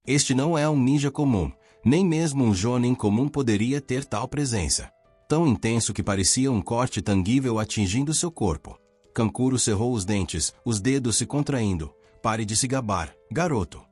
Este não é um ninja comum, nem mesmo um jonin comum poderia ter tal presença. Tão intenso que parecia um corte tangível atingindo seu corpo. Kankuro cerrou os dentes, os dedos se contraindo. Pare de se gabar, garoto.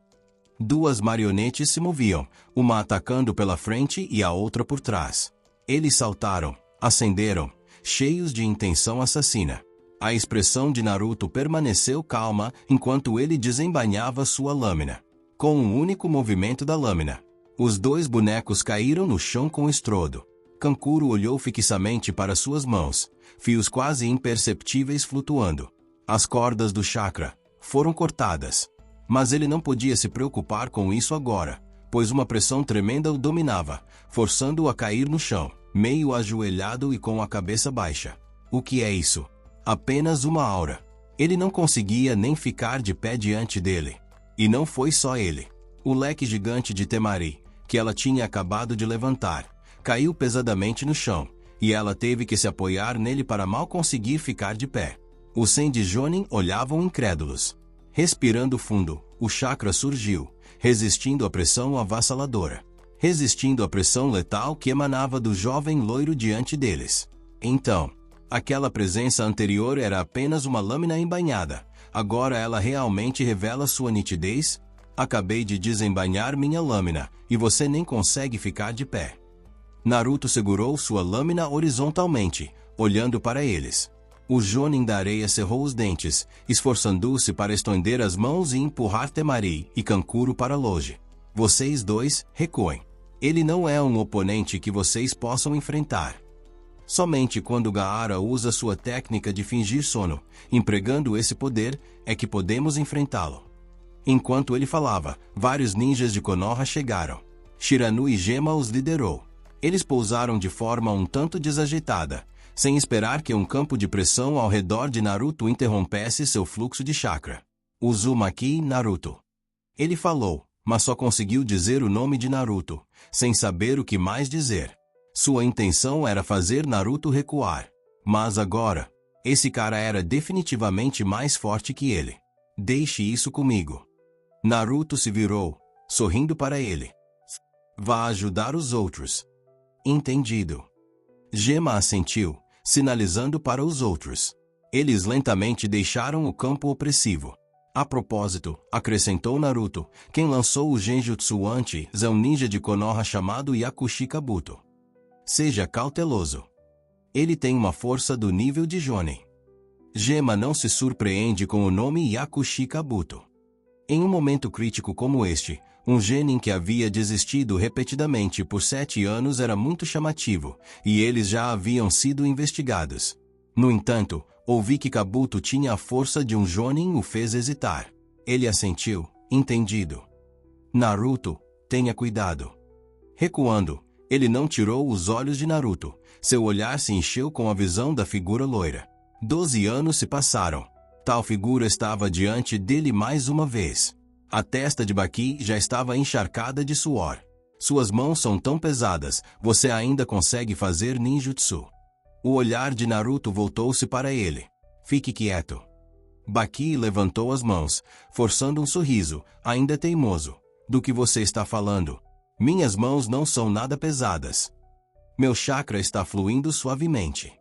Duas marionetes se moviam, uma atacando pela frente e a outra por trás. Eles saltaram, acenderam, cheios de intenção assassina. A expressão de Naruto permaneceu calma enquanto ele desembainhava sua lâmina. Com um único movimento da lâmina, os dois bonecos caíram no chão com estrondo. Kankuro olhou fixamente para suas mãos, fios quase imperceptíveis flutuando. As cordas do chakra foram cortadas. Mas ele não podia se preocupar com isso agora, pois uma pressão tremenda o dominava, forçando-o a cair no chão, meio ajoelhado e com a cabeça baixa. O que é isso? Apenas uma aura. Ele não conseguia nem ficar de pé diante dele. E não foi só ele. O leque gigante de Temari, que ela tinha acabado de levantar, caiu pesadamente no chão, e ela teve que se apoiar nele para mal conseguir ficar de pé. Os 100 de Jonin olhavam incrédulos. Respirando fundo, o chakra surgiu, resistindo à pressão avassaladora. Resistindo à pressão letal que emanava do jovem loiro diante deles. Então, aquela presença anterior era apenas uma lâmina embainhada. Agora ela realmente revela sua nitidez? Acabei de desembainhar minha lâmina, e você nem consegue ficar de pé. Naruto segurou sua lâmina horizontalmente, olhando para eles. O Jonin da areia cerrou os dentes, esforçando-se para estender as mãos e empurrar Temari e Kankuro para longe. Vocês dois, recuem. Ele não é um oponente que vocês possam enfrentar. Somente quando Gaara usa sua técnica de fingir sono, empregando esse poder, é que podemos enfrentá-lo. Enquanto ele falava, vários ninjas de Konoha chegaram. Shiranu e Gema os liderou. Eles pousaram de forma um tanto desajeitada, sem esperar que um campo de pressão ao redor de Naruto interrompesse seu fluxo de chakra. Uzumaki Naruto. Ele falou, mas só conseguiu dizer o nome de Naruto, sem saber o que mais dizer. Sua intenção era fazer Naruto recuar. Mas agora, esse cara era definitivamente mais forte que ele. Deixe isso comigo. Naruto se virou, sorrindo para ele. Vá ajudar os outros. Entendido. Gema assentiu, sinalizando para os outros. Eles lentamente deixaram o campo opressivo. A propósito, acrescentou Naruto, quem lançou o Genjutsu antes é um ninja de Konoha chamado Yakushi Kabuto. Seja cauteloso. Ele tem uma força do nível de Jonin. Gema não se surpreende com o nome Yakushi Kabuto. Em um momento crítico como este, um genin que havia desistido repetidamente por 7 anos era muito chamativo, e eles já haviam sido investigados. No entanto, ouvir que Kabuto tinha a força de um jonin o fez hesitar. Ele assentiu, entendido. Naruto, tenha cuidado. Recuando, ele não tirou os olhos de Naruto. Seu olhar se encheu com a visão da figura loira. 12 anos se passaram. Tal figura estava diante dele mais uma vez. A testa de Baki já estava encharcada de suor. Suas mãos são tão pesadas, você ainda consegue fazer ninjutsu. O olhar de Naruto voltou-se para ele. Fique quieto. Baki levantou as mãos, forçando um sorriso, ainda teimoso. Do que você está falando? Minhas mãos não são nada pesadas. Meu chakra está fluindo suavemente.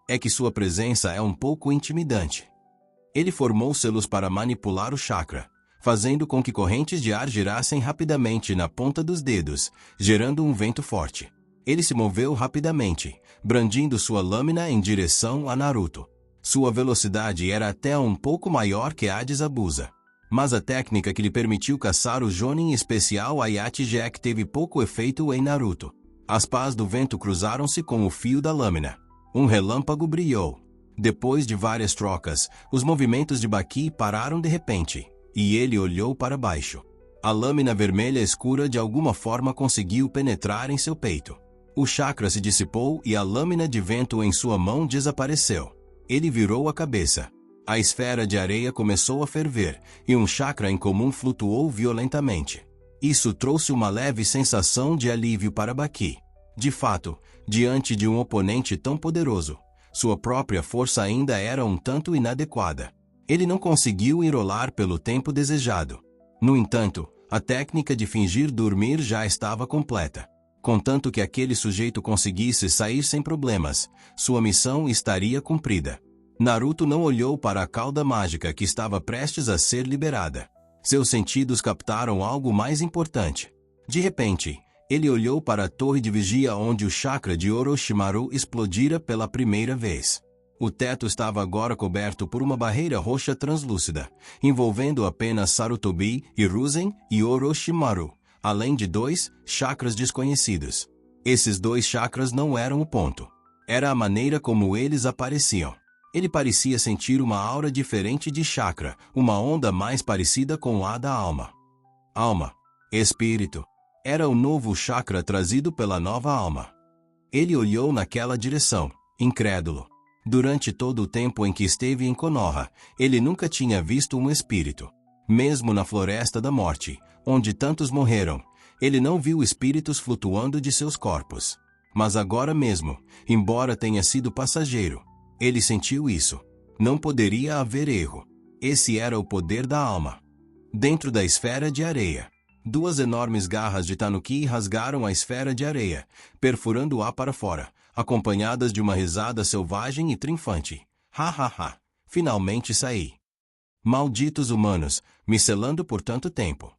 É que sua presença é um pouco intimidante. Ele formou selos para manipular o chakra, fazendo com que correntes de ar girassem rapidamente na ponta dos dedos, gerando um vento forte. Ele se moveu rapidamente, brandindo sua lâmina em direção a Naruto. Sua velocidade era até um pouco maior que a de Zabuza. Mas a técnica que lhe permitiu caçar o Jonin especial Ayate Jack teve pouco efeito em Naruto. As pás do vento cruzaram-se com o fio da lâmina. Um relâmpago brilhou. Depois de várias trocas, os movimentos de Baki pararam de repente, e ele olhou para baixo. A lâmina vermelha escura de alguma forma conseguiu penetrar em seu peito. O chakra se dissipou e a lâmina de vento em sua mão desapareceu. Ele virou a cabeça. A esfera de areia começou a ferver, e um chakra incomum flutuou violentamente. Isso trouxe uma leve sensação de alívio para Baki. De fato, diante de um oponente tão poderoso, sua própria força ainda era um tanto inadequada. Ele não conseguiu enrolar pelo tempo desejado. No entanto, A técnica de fingir dormir já estava completa. Contanto que aquele sujeito conseguisse sair sem problemas, sua missão estaria cumprida. Naruto não olhou para a cauda mágica que estava prestes a ser liberada. Seus sentidos captaram algo mais importante. De repente, ele olhou para a torre de vigia onde o chakra de Orochimaru explodira pela primeira vez. O teto estava agora coberto por uma barreira roxa translúcida, envolvendo apenas Sarutobi, Hiruzen e Orochimaru, além de 2 chakras desconhecidos. Esses 2 chakras não eram o ponto. Era a maneira como eles apareciam. Ele parecia sentir uma aura diferente de chakra, uma onda mais parecida com a da alma. Alma. Espírito. Era o novo chakra trazido pela nova alma. Ele olhou naquela direção, incrédulo. Durante todo o tempo em que esteve em Konoha, ele nunca tinha visto um espírito. Mesmo na Floresta da Morte, onde tantos morreram, ele não viu espíritos flutuando de seus corpos. Mas agora mesmo, embora tenha sido passageiro, ele sentiu isso. Não poderia haver erro. Esse era o poder da alma. Dentro da esfera de areia, 2 enormes garras de Tanuki rasgaram a esfera de areia, perfurando-a para fora, acompanhadas de uma risada selvagem e triunfante. Ha ha ha! Finalmente saí. Malditos humanos, me selando por tanto tempo.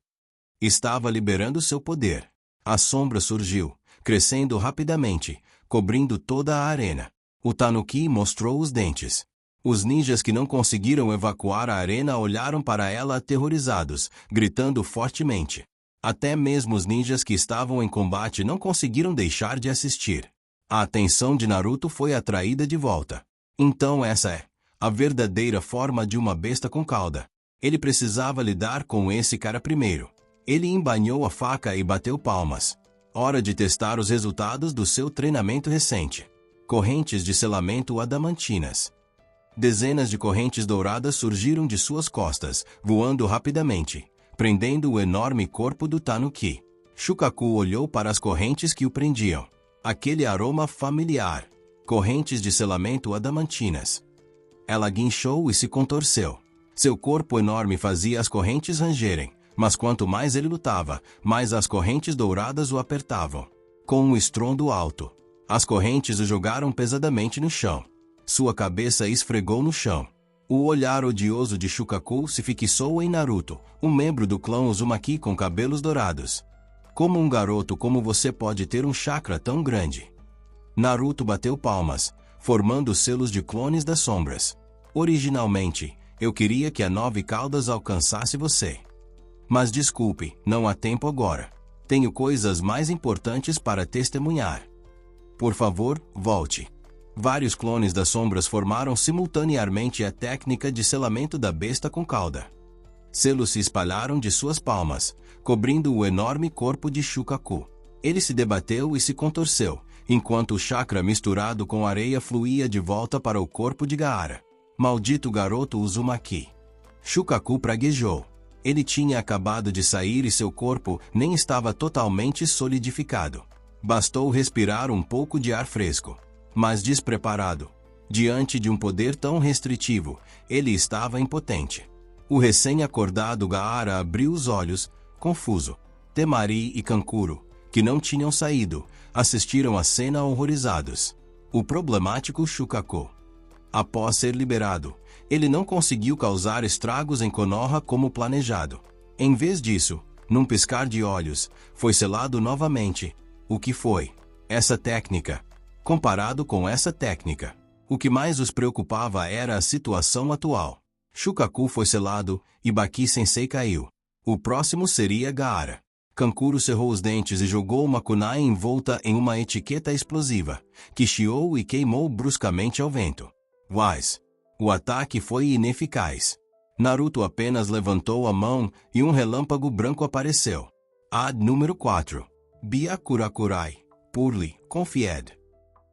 Estava liberando seu poder. A sombra surgiu, crescendo rapidamente, cobrindo toda a arena. O Tanuki mostrou os dentes. Os ninjas que não conseguiram evacuar a arena olharam para ela aterrorizados, gritando fortemente. Até mesmo os ninjas que estavam em combate não conseguiram deixar de assistir. A atenção de Naruto foi atraída de volta. Então essa é a verdadeira forma de uma besta com cauda. Ele precisava lidar com esse cara primeiro. Ele embainhou a faca e bateu palmas. Hora de testar os resultados do seu treinamento recente. Correntes de selamento adamantinas. Dezenas de correntes douradas surgiram de suas costas, voando rapidamente, prendendo o enorme corpo do Tanuki. Shukaku olhou para as correntes que o prendiam. Aquele aroma familiar. Correntes de selamento adamantinas. Ela guinchou e se contorceu. Seu corpo enorme fazia as correntes rangerem, mas quanto mais ele lutava, mais as correntes douradas o apertavam. Com um estrondo alto, as correntes o jogaram pesadamente no chão. Sua cabeça esfregou no chão. O olhar odioso de Shukaku se fixou em Naruto, um membro do clã Uzumaki com cabelos dourados. Como um garoto como você pode ter um chakra tão grande? Naruto bateu palmas, formando selos de clones das sombras. Originalmente, eu queria que a 9 caudas alcançasse você. Mas desculpe, não há tempo agora. Tenho coisas mais importantes para testemunhar. Por favor, volte. Vários clones das sombras formaram simultaneamente a técnica de selamento da besta com cauda. Selos se espalharam de suas palmas, cobrindo o enorme corpo de Shukaku. Ele se debateu e se contorceu, enquanto o chakra misturado com areia fluía de volta para o corpo de Gaara. Maldito garoto Uzumaki. Shukaku praguejou. Ele tinha acabado de sair e seu corpo nem estava totalmente solidificado. Bastou respirar um pouco de ar fresco. Mas despreparado. Diante de um poder tão restritivo, ele estava impotente. O recém-acordado Gaara abriu os olhos, confuso. Temari e Kankuro, que não tinham saído, assistiram à cena horrorizados. O problemático Shukaku. Após ser liberado, ele não conseguiu causar estragos em Konoha como planejado. Em vez disso, num piscar de olhos, foi selado novamente. O que foi? Essa técnica. Comparado com essa técnica, o que mais os preocupava era a situação atual. Shukaku foi selado e Baki Sensei caiu. O próximo seria Gaara. Kankuro cerrou os dentes e jogou uma kunai envolta em uma etiqueta explosiva, que chiou e queimou bruscamente ao vento. Wise. O ataque foi ineficaz. Naruto apenas levantou a mão e um relâmpago branco apareceu. Ad número 4. Byakurakurai. Purli. Confied.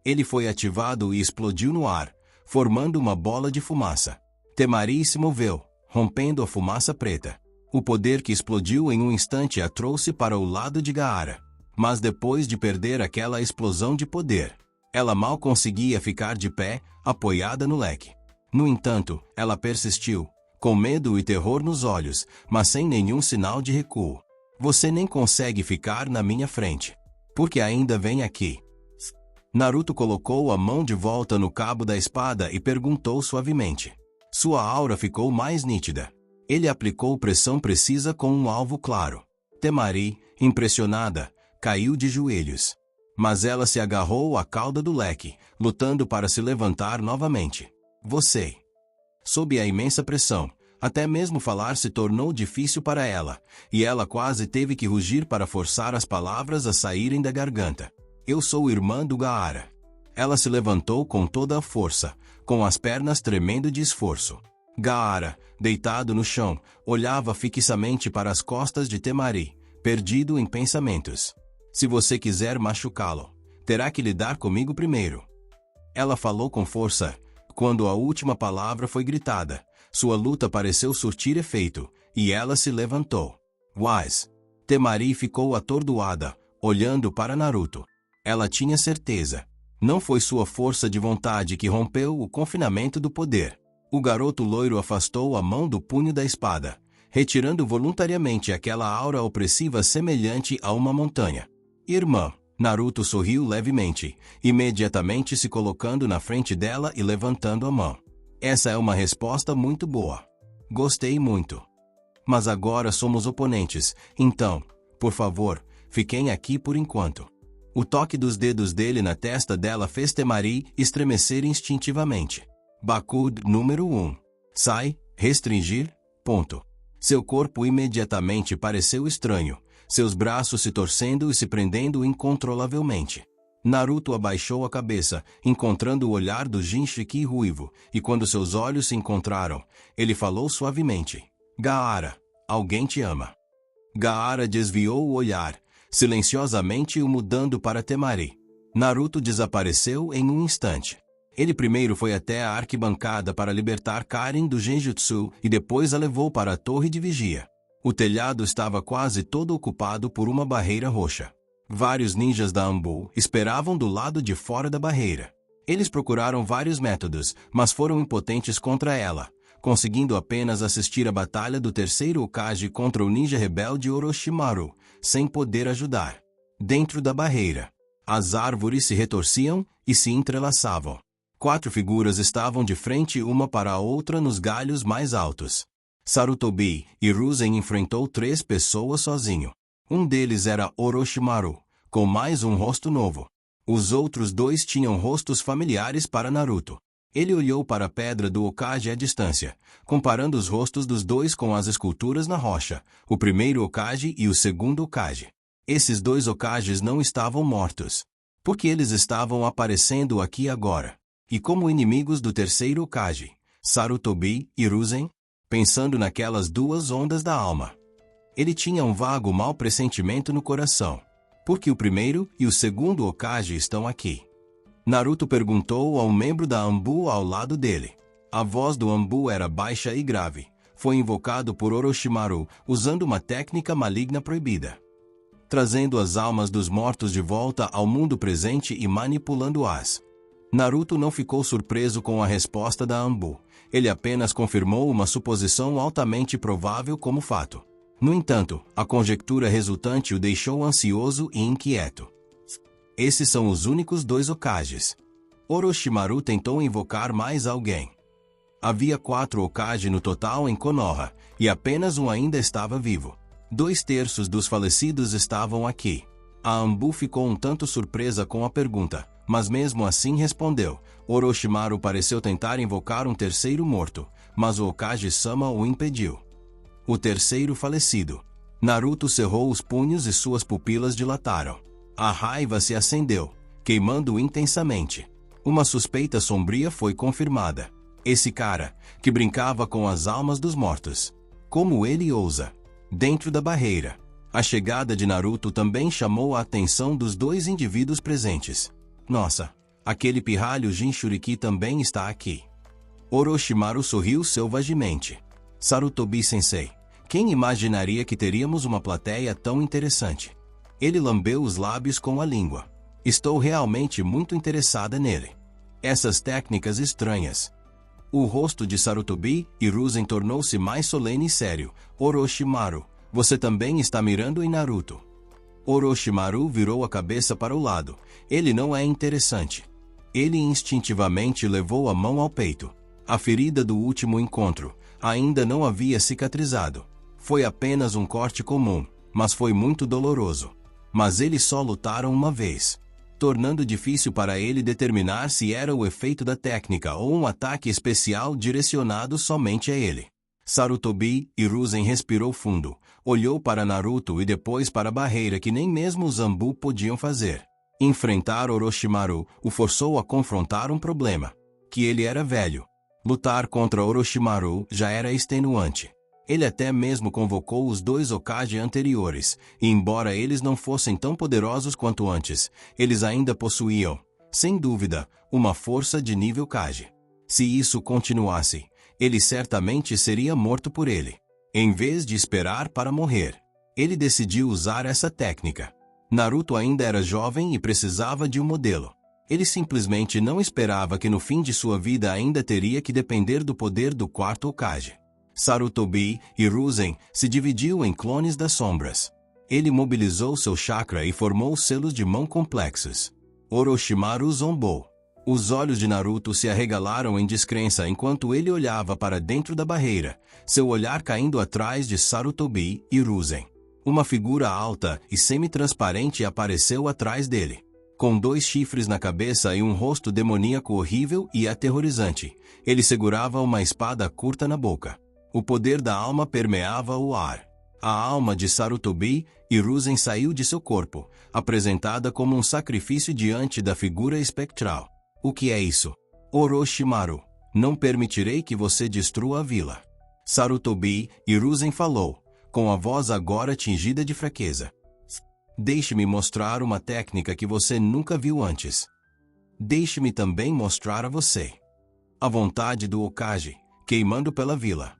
Ele foi ativado e explodiu no ar, formando uma bola de fumaça. Temari se moveu, rompendo a fumaça preta. O poder que explodiu em um instante a trouxe para o lado de Gaara. Mas depois de perder aquela explosão de poder, ela mal conseguia ficar de pé, apoiada no leque. No entanto, ela persistiu, com medo e terror nos olhos, mas sem nenhum sinal de recuo. Você nem consegue ficar na minha frente. Porque ainda vem aqui. Naruto colocou a mão de volta no cabo da espada e perguntou suavemente. Sua aura ficou mais nítida. Ele aplicou pressão precisa com um alvo claro. Temari, impressionada, caiu de joelhos. Mas ela se agarrou à cauda do leque, lutando para se levantar novamente. Você. Sob a imensa pressão, até mesmo falar se tornou difícil para ela, e ela quase teve que rugir para forçar as palavras a saírem da garganta. Eu sou irmã do Gaara. Ela se levantou com toda a força, com as pernas tremendo de esforço. Gaara, deitado no chão, olhava fixamente para as costas de Temari, perdido em pensamentos. Se você quiser machucá-lo, terá que lidar comigo primeiro. Ela falou com força. Quando a última palavra foi gritada, sua luta pareceu surtir efeito, e ela se levantou. Wise. Temari ficou atordoada, olhando para Naruto. Ela tinha certeza. Não foi sua força de vontade que rompeu o confinamento do poder. O garoto loiro afastou a mão do punho da espada, retirando voluntariamente aquela aura opressiva semelhante a uma montanha. Irmã. Naruto sorriu levemente, imediatamente se colocando na frente dela e levantando a mão. Essa é uma resposta muito boa. Gostei muito. Mas agora somos oponentes, então, por favor, fiquem aqui por enquanto. O toque dos dedos dele na testa dela fez Temari estremecer instintivamente. Bakude número 1. Sai, restringir, ponto. Seu corpo imediatamente pareceu estranho, seus braços se torcendo e se prendendo incontrolavelmente. Naruto abaixou a cabeça, encontrando o olhar do Jinchiki ruivo, e quando seus olhos se encontraram, ele falou suavemente. Gaara, alguém te ama. Gaara desviou o olhar, silenciosamente o mudando para Temari. Naruto desapareceu em um instante. Ele primeiro foi até a arquibancada para libertar Karen do Genjutsu e depois a levou para a torre de vigia. O telhado estava quase todo ocupado por uma barreira roxa. Vários ninjas da Anbu esperavam do lado de fora da barreira. Eles procuraram vários métodos, mas foram impotentes contra ela, conseguindo apenas assistir à batalha do terceiro Hokage contra o ninja rebelde Orochimaru, sem poder ajudar. Dentro da barreira, as árvores se retorciam e se entrelaçavam. 4 figuras estavam de frente uma para a outra nos galhos mais altos. Sarutobi Hiruzen enfrentou 3 pessoas sozinho. Um deles era Orochimaru, com mais um rosto novo. Os outros 2 tinham rostos familiares para Naruto. Ele olhou para a pedra do Hokage à distância, comparando os rostos dos 2 com as esculturas na rocha, o primeiro Hokage e o segundo Hokage. Esses 2 Hokages não estavam mortos. Porque eles estavam aparecendo aqui agora. E como inimigos do terceiro Hokage, Sarutobi Hiruzen, pensando naquelas 2 ondas da alma. Ele tinha um vago mau pressentimento no coração. Porque o primeiro e o segundo Hokage estão aqui. Naruto perguntou a um membro da Anbu ao lado dele. A voz do Anbu era baixa e grave. Foi invocado por Orochimaru, usando uma técnica maligna proibida. Trazendo as almas dos mortos de volta ao mundo presente e manipulando-as. Naruto não ficou surpreso com a resposta da Anbu. Ele apenas confirmou uma suposição altamente provável como fato. No entanto, a conjectura resultante o deixou ansioso e inquieto. Esses são os únicos 2 Hokages. Orochimaru tentou invocar mais alguém. Havia 4 Hokage no total em Konoha, e apenas um ainda estava vivo. 2/3 dos falecidos estavam aqui. A Anbu ficou um tanto surpresa com a pergunta, mas mesmo assim respondeu. Orochimaru pareceu tentar invocar um terceiro morto, mas o Hokage-sama o impediu. O terceiro falecido. Naruto cerrou os punhos e suas pupilas dilataram. A raiva se acendeu, queimando intensamente. Uma suspeita sombria foi confirmada. Esse cara, que brincava com as almas dos mortos. Como ele ousa? Dentro da barreira. A chegada de Naruto também chamou a atenção dos 2 indivíduos presentes. Nossa, aquele pirralho Jinchuriki também está aqui. Orochimaru sorriu selvagemente. Sarutobi-sensei, quem imaginaria que teríamos uma plateia tão interessante? Ele lambeu os lábios com a língua. Estou realmente muito interessada nele. Essas técnicas estranhas. O rosto de Sarutobi Hiruzen tornou-se mais solene e sério. Orochimaru, Você também está mirando em Naruto. Orochimaru virou a cabeça para o lado. Ele não é interessante. Ele instintivamente levou a mão ao peito. A ferida do último encontro ainda não havia cicatrizado. Foi apenas um corte comum, mas foi muito doloroso. Mas eles só lutaram uma vez, tornando difícil para ele determinar se era o efeito da técnica ou um ataque especial direcionado somente a ele. Sarutobi Hiruzen respirou fundo, olhou para Naruto e depois para a barreira que nem mesmo os Zanbu podiam fazer. Enfrentar Orochimaru o forçou a confrontar um problema, que ele era velho. Lutar contra Orochimaru já era extenuante. Ele até mesmo convocou os 2 Hokage anteriores, e embora eles não fossem tão poderosos quanto antes, eles ainda possuíam, sem dúvida, uma força de nível Kage. Se isso continuasse, ele certamente seria morto por ele. Em vez de esperar para morrer, ele decidiu usar essa técnica. Naruto ainda era jovem e precisava de um modelo. Ele simplesmente não esperava que no fim de sua vida ainda teria que depender do poder do 4º Hokage. Sarutobi Hiruzen se dividiu em clones das sombras. Ele mobilizou seu chakra e formou selos de mão complexos. Orochimaru zombou. Os olhos de Naruto se arregalaram em descrença enquanto ele olhava para dentro da barreira, seu olhar caindo atrás de Sarutobi Hiruzen. Uma figura alta e semi-transparente apareceu atrás dele. Com 2 chifres na cabeça e um rosto demoníaco horrível e aterrorizante, ele segurava uma espada curta na boca. O poder da alma permeava o ar. A alma de Sarutobi Hiruzen saiu de seu corpo, apresentada como um sacrifício diante da figura espectral. O que é isso? Orochimaru, não permitirei que você destrua a vila. Sarutobi Hiruzen falou, com a voz agora tingida de fraqueza. Deixe-me mostrar uma técnica que você nunca viu antes. Deixe-me também mostrar a você. A vontade do Hokage, queimando pela vila.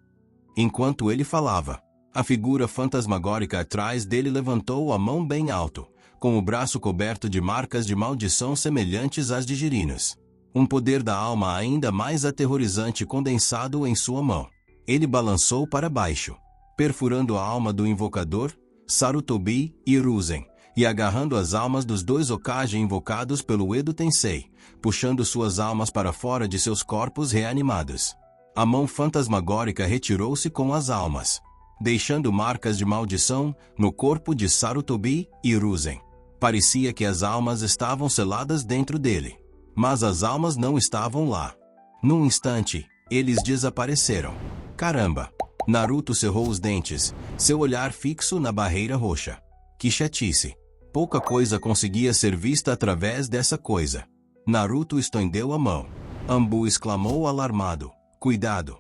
Enquanto ele falava, a figura fantasmagórica atrás dele levantou a mão bem alto, com o braço coberto de marcas de maldição semelhantes às de girinos. Um poder da alma ainda mais aterrorizante condensado em sua mão. Ele balançou para baixo, perfurando a alma do invocador, Sarutobi Hiruzen, e agarrando as almas dos 2 Hokage invocados pelo Edo Tensei, puxando suas almas para fora de seus corpos reanimados. A mão fantasmagórica retirou-se com as almas, deixando marcas de maldição no corpo de Sarutobi Hiruzen. Parecia que as almas estavam seladas dentro dele, mas as almas não estavam lá. Num instante, eles desapareceram. Caramba! Naruto cerrou os dentes, seu olhar fixo na barreira roxa. Que chatice! Pouca coisa conseguia ser vista através dessa coisa. Naruto estendeu a mão. Anbu exclamou alarmado. Cuidado!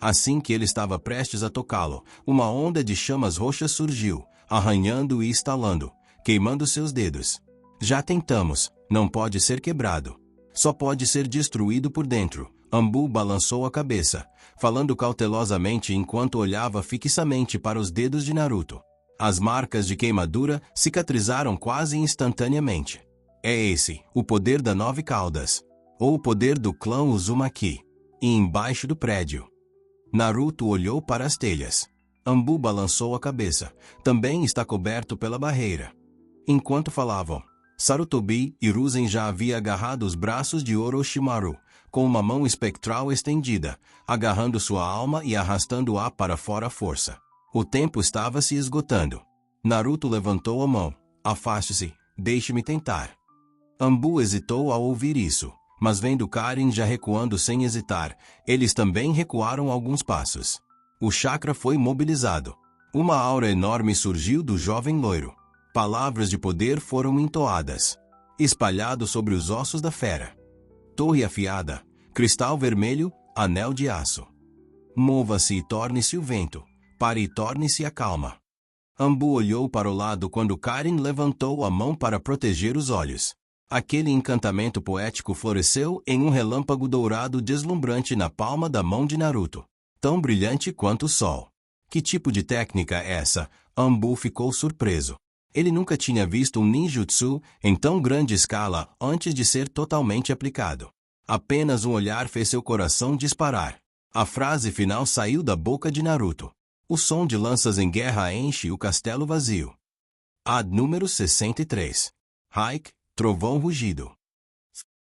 Assim que ele estava prestes a tocá-lo, uma onda de chamas roxas surgiu, arranhando e estalando, queimando seus dedos. Já tentamos, não pode ser quebrado. Só pode ser destruído por dentro. Anbu balançou a cabeça, falando cautelosamente enquanto olhava fixamente para os dedos de Naruto. As marcas de queimadura cicatrizaram quase instantaneamente. É esse, o poder da 9 caudas. Ou o poder do clã Uzumaki. E embaixo do prédio. Naruto olhou para as telhas. Anbu balançou a cabeça. Também está coberto pela barreira. Enquanto falavam, Sarutobi Hiruzen já havia agarrado os braços de Orochimaru, com uma mão espectral estendida, agarrando sua alma e arrastando-a para fora à força. O tempo estava se esgotando. Naruto levantou a mão. Afaste-se, deixe-me tentar. Anbu hesitou ao ouvir isso. Mas vendo Karin já recuando sem hesitar, eles também recuaram alguns passos. O chakra foi mobilizado. Uma aura enorme surgiu do jovem loiro. Palavras de poder foram entoadas, espalhado sobre os ossos da fera. Torre afiada, cristal vermelho, anel de aço. Mova-se e torne-se o vento, pare e torne-se a calma. Anbu olhou para o lado quando Karin levantou a mão para proteger os olhos. Aquele encantamento poético floresceu em um relâmpago dourado deslumbrante na palma da mão de Naruto, tão brilhante quanto o sol. Que tipo de técnica é essa? Anbu ficou surpreso. Ele nunca tinha visto um ninjutsu em tão grande escala antes de ser totalmente aplicado. Apenas um olhar fez seu coração disparar. A frase final saiu da boca de Naruto. O som de lanças em guerra enche o castelo vazio. Ad número 63. Haik, trovão rugido.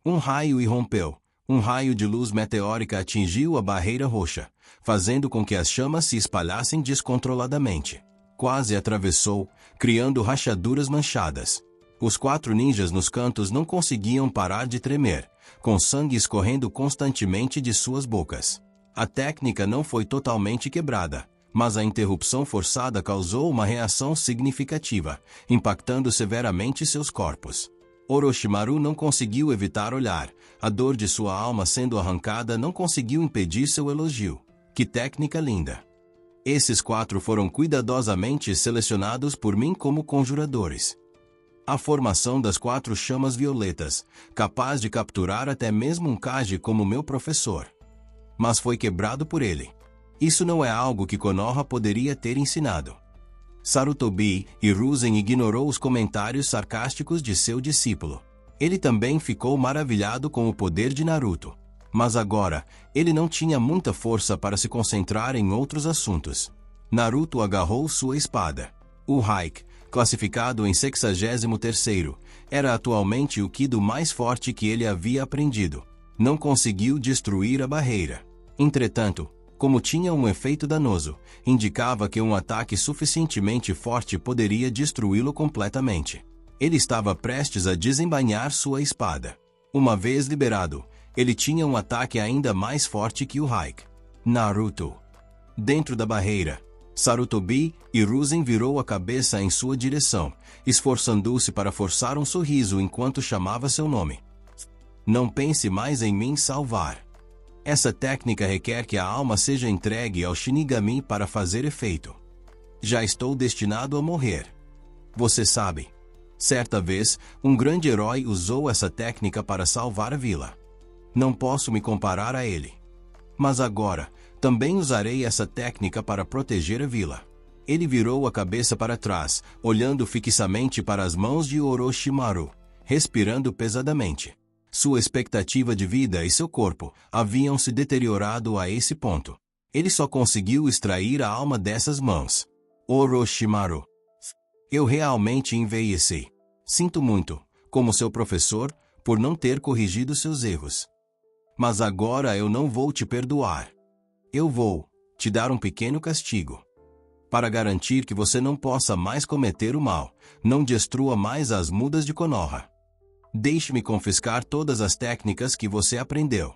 Um raio irrompeu. Um raio de luz meteórica atingiu a barreira roxa, fazendo com que as chamas se espalhassem descontroladamente. Quase atravessou, criando rachaduras manchadas. Os 4 ninjas nos cantos não conseguiam parar de tremer, com sangue escorrendo constantemente de suas bocas. A técnica não foi totalmente quebrada, mas a interrupção forçada causou uma reação significativa, impactando severamente seus corpos. Orochimaru não conseguiu evitar olhar. A dor de sua alma sendo arrancada não conseguiu impedir seu elogio. Que técnica linda! Esses 4 foram cuidadosamente selecionados por mim como conjuradores. A formação das 4 chamas violetas, capaz de capturar até mesmo um Kage como meu professor. Mas foi quebrado por ele. Isso não é algo que Konoha poderia ter ensinado. Sarutobi Hiruzen ignorou os comentários sarcásticos de seu discípulo. Ele também ficou maravilhado com o poder de Naruto. Mas agora, ele não tinha muita força para se concentrar em outros assuntos. Naruto agarrou sua espada. O Haik, classificado em 63º, era atualmente o Kido mais forte que ele havia aprendido. Não conseguiu destruir a barreira. Entretanto, como tinha um efeito danoso, indicava que um ataque suficientemente forte poderia destruí-lo completamente. Ele estava prestes a desembainhar sua espada. Uma vez liberado, ele tinha um ataque ainda mais forte que o Haik. Naruto. Dentro da barreira, Sarutobi Hiruzen virou a cabeça em sua direção, esforçando-se para forçar um sorriso enquanto chamava seu nome. Não pense mais em mim salvar. Essa técnica requer que a alma seja entregue ao Shinigami para fazer efeito. Já estou destinado a morrer. Você sabe. Certa vez, um grande herói usou essa técnica para salvar a vila. Não posso me comparar a ele. Mas agora, também usarei essa técnica para proteger a vila. Ele virou a cabeça para trás, olhando fixamente para as mãos de Orochimaru, respirando pesadamente. Sua expectativa de vida e seu corpo haviam se deteriorado a esse ponto. Ele só conseguiu extrair a alma dessas mãos. Orochimaru. Eu realmente envelheci. Sinto muito, como seu professor, por não ter corrigido seus erros. Mas agora eu não vou te perdoar. Eu vou te dar um pequeno castigo. Para garantir que você não possa mais cometer o mal, não destrua mais as mudas de Konoha. Deixe-me confiscar todas as técnicas que você aprendeu.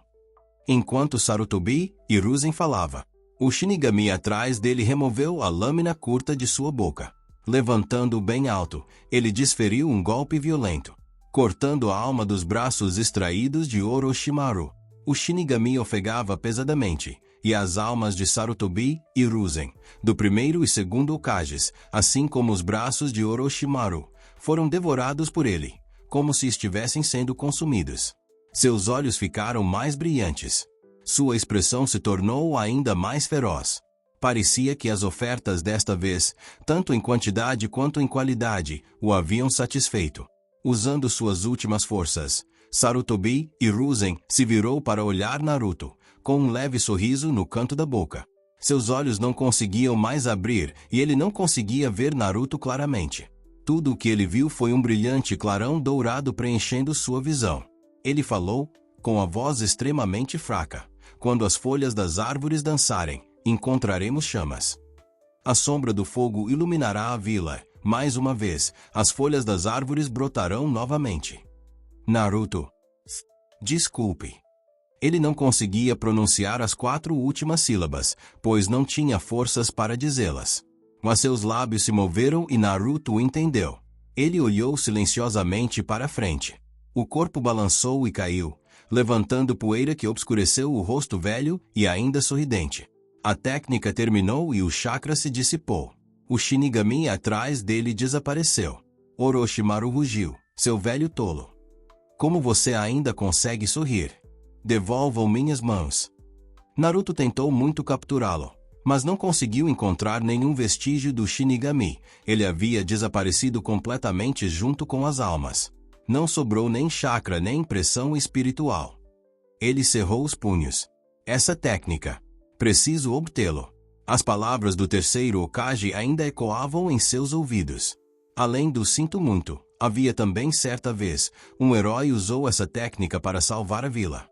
Enquanto Sarutobi Hiruzen falava, o Shinigami atrás dele removeu a lâmina curta de sua boca. Levantando-o bem alto, ele desferiu um golpe violento, cortando a alma dos braços extraídos de Orochimaru. O Shinigami ofegava pesadamente, e as almas de Sarutobi Hiruzen, do primeiro e segundo Hokages, assim como os braços de Orochimaru, foram devorados por ele, como se estivessem sendo consumidos. Seus olhos ficaram mais brilhantes. Sua expressão se tornou ainda mais feroz. Parecia que as ofertas desta vez, tanto em quantidade quanto em qualidade, o haviam satisfeito. Usando suas últimas forças, Sarutobi Hiruzen se virou para olhar Naruto, com um leve sorriso no canto da boca. Seus olhos não conseguiam mais abrir e ele não conseguia ver Naruto claramente. Tudo o que ele viu foi um brilhante clarão dourado preenchendo sua visão. Ele falou, com a voz extremamente fraca: quando as folhas das árvores dançarem, encontraremos chamas. A sombra do fogo iluminará a vila. Mais uma vez, as folhas das árvores brotarão novamente. Naruto. Desculpe. Ele não conseguia pronunciar as 4 últimas sílabas, pois não tinha forças para dizê-las. Mas seus lábios se moveram e Naruto o entendeu. Ele olhou silenciosamente para a frente. O corpo balançou e caiu, levantando poeira que obscureceu o rosto velho e ainda sorridente. A técnica terminou e o chakra se dissipou. O Shinigami atrás dele desapareceu. Orochimaru rugiu: seu velho tolo. Como você ainda consegue sorrir? Devolvam minhas mãos. Naruto tentou muito capturá-lo, mas não conseguiu encontrar nenhum vestígio do Shinigami. Ele havia desaparecido completamente junto com as almas. Não sobrou nem chakra nem impressão espiritual. Ele cerrou os punhos. Essa técnica. Preciso obtê-lo. As palavras do terceiro Hokage ainda ecoavam em seus ouvidos. Além do sinto muito, havia também certa vez, um herói usou essa técnica para salvar a vila.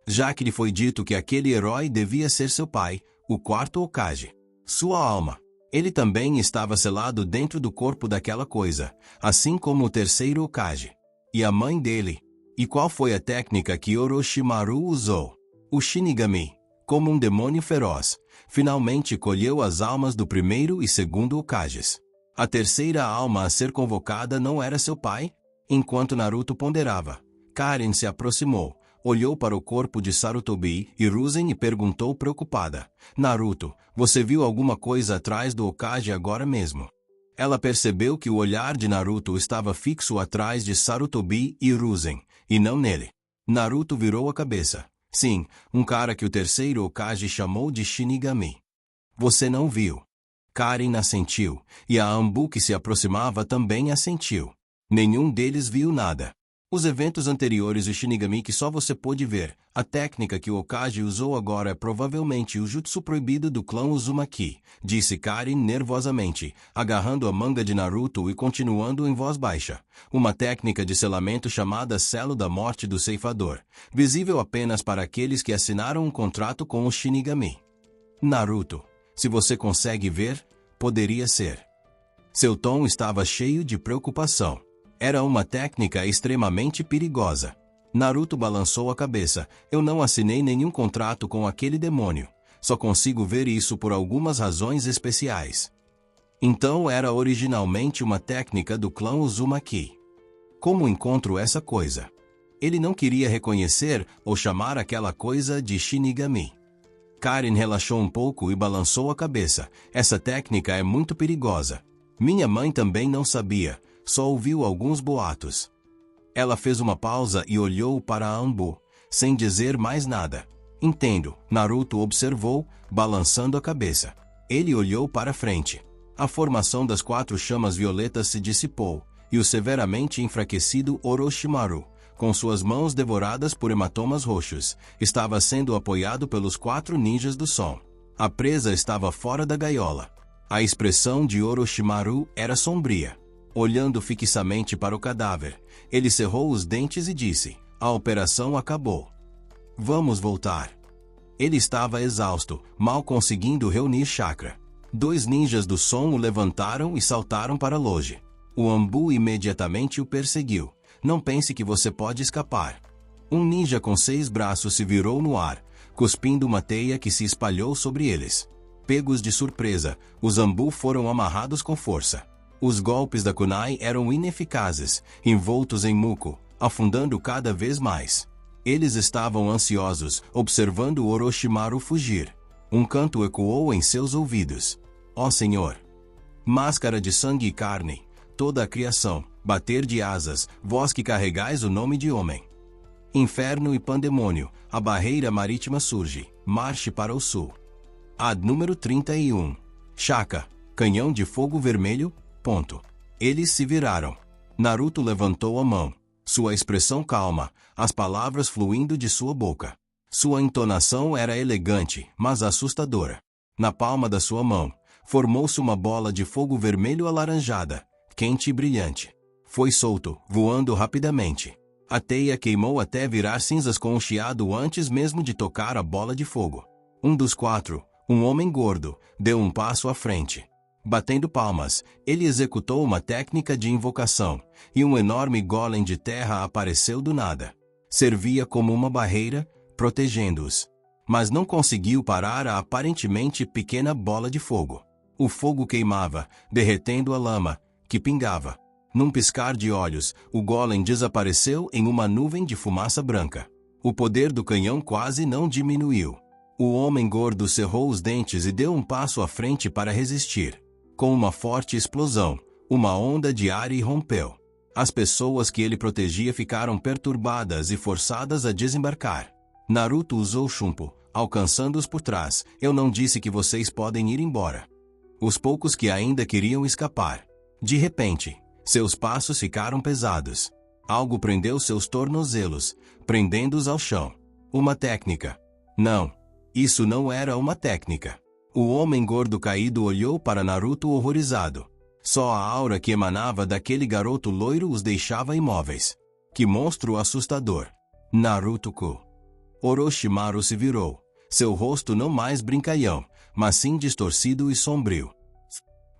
Já que lhe foi dito que aquele herói devia ser seu pai, o quarto Hokage. Sua alma. Ele também estava selado dentro do corpo daquela coisa, assim como o terceiro Hokage. E a mãe dele. E qual foi a técnica que Orochimaru usou? O Shinigami, como um demônio feroz, finalmente colheu as almas do primeiro e segundo Hokages. A terceira alma a ser convocada não era seu pai? Enquanto Naruto ponderava, Karen se aproximou, olhou para o corpo de Sarutobi e Hiruzen e perguntou preocupada: Naruto, você viu alguma coisa atrás do Hokage agora mesmo? Ela percebeu que o olhar de Naruto estava fixo atrás de Sarutobi e Hiruzen, e não nele. Naruto virou a cabeça. Sim, um cara que o terceiro Hokage chamou de Shinigami. Você não viu. Karen assentiu, e a Anbu que se aproximava também assentiu. Nenhum deles viu nada. Os eventos anteriores do Shinigami que só você pôde ver, a técnica que o Hokage usou agora é provavelmente o jutsu proibido do clã Uzumaki, disse Karen nervosamente, agarrando a manga de Naruto e continuando em voz baixa. Uma técnica de selamento chamada Selo da Morte do Ceifador, visível apenas para aqueles que assinaram um contrato com o Shinigami. Naruto, se você consegue ver, poderia ser. Seu tom estava cheio de preocupação. Era uma técnica extremamente perigosa. Naruto balançou a cabeça. Eu não assinei nenhum contrato com aquele demônio. Só consigo ver isso por algumas razões especiais. Então era originalmente uma técnica do clã Uzumaki. Como encontro essa coisa? Ele não queria reconhecer ou chamar aquela coisa de Shinigami. Karen relaxou um pouco e balançou a cabeça. Essa técnica é muito perigosa. Minha mãe também não sabia. Só ouviu alguns boatos. Ela fez uma pausa e olhou para a Anbu, sem dizer mais nada. Entendo, Naruto observou, balançando a cabeça. Ele olhou para frente. A formação das 4 chamas violetas se dissipou, e o severamente enfraquecido Orochimaru, com suas mãos devoradas por hematomas roxos, estava sendo apoiado pelos 4 ninjas do som. A presa estava fora da gaiola. A expressão de Orochimaru era sombria. Olhando fixamente para o cadáver, ele cerrou os dentes e disse: a operação acabou. Vamos voltar. Ele estava exausto, mal conseguindo reunir chakra. 2 ninjas do som o levantaram e saltaram para longe. O Anbu imediatamente o perseguiu. Não pense que você pode escapar. Um ninja com 6 braços se virou no ar, cuspindo uma teia que se espalhou sobre eles. Pegos de surpresa, os Anbu foram amarrados com força. Os golpes da kunai eram ineficazes, envoltos em muco, afundando cada vez mais. Eles estavam ansiosos, observando Orochimaru fugir. Um canto ecoou em seus ouvidos. Ó Senhor! Máscara de sangue e carne, toda a criação, bater de asas, vós que carregais o nome de homem. Inferno e pandemônio, a barreira marítima surge, marche para o sul. Ad número 31. Shaka, canhão de fogo vermelho. Ponto. Eles se viraram. Naruto levantou a mão. Sua expressão calma, as palavras fluindo de sua boca. Sua entonação era elegante, mas assustadora. Na palma da sua mão, formou-se uma bola de fogo vermelho alaranjada, quente e brilhante. Foi solto, voando rapidamente. A teia queimou até virar cinzas com um chiado antes mesmo de tocar a bola de fogo. Um dos 4, um homem gordo, deu um passo à frente. Batendo palmas, ele executou uma técnica de invocação, e um enorme golem de terra apareceu do nada. Servia como uma barreira, protegendo-os. Mas não conseguiu parar a aparentemente pequena bola de fogo. O fogo queimava, derretendo a lama, que pingava. Num piscar de olhos, o golem desapareceu em uma nuvem de fumaça branca. O poder do canhão quase não diminuiu. O homem gordo cerrou os dentes e deu um passo à frente para resistir. Com uma forte explosão, uma onda de ar irrompeu. As pessoas que ele protegia ficaram perturbadas e forçadas a desembarcar. Naruto usou Shunpo, alcançando-os por trás. Eu não disse que vocês podem ir embora. Os poucos que ainda queriam escapar. De repente, seus passos ficaram pesados. Algo prendeu seus tornozelos, prendendo-os ao chão. Uma técnica. Não, isso não era uma técnica. O homem gordo caído olhou para Naruto horrorizado. Só a aura que emanava daquele garoto loiro os deixava imóveis. Que monstro assustador! Naruto-ku. Orochimaru se virou. Seu rosto não mais brincalhão, mas sim distorcido e sombrio.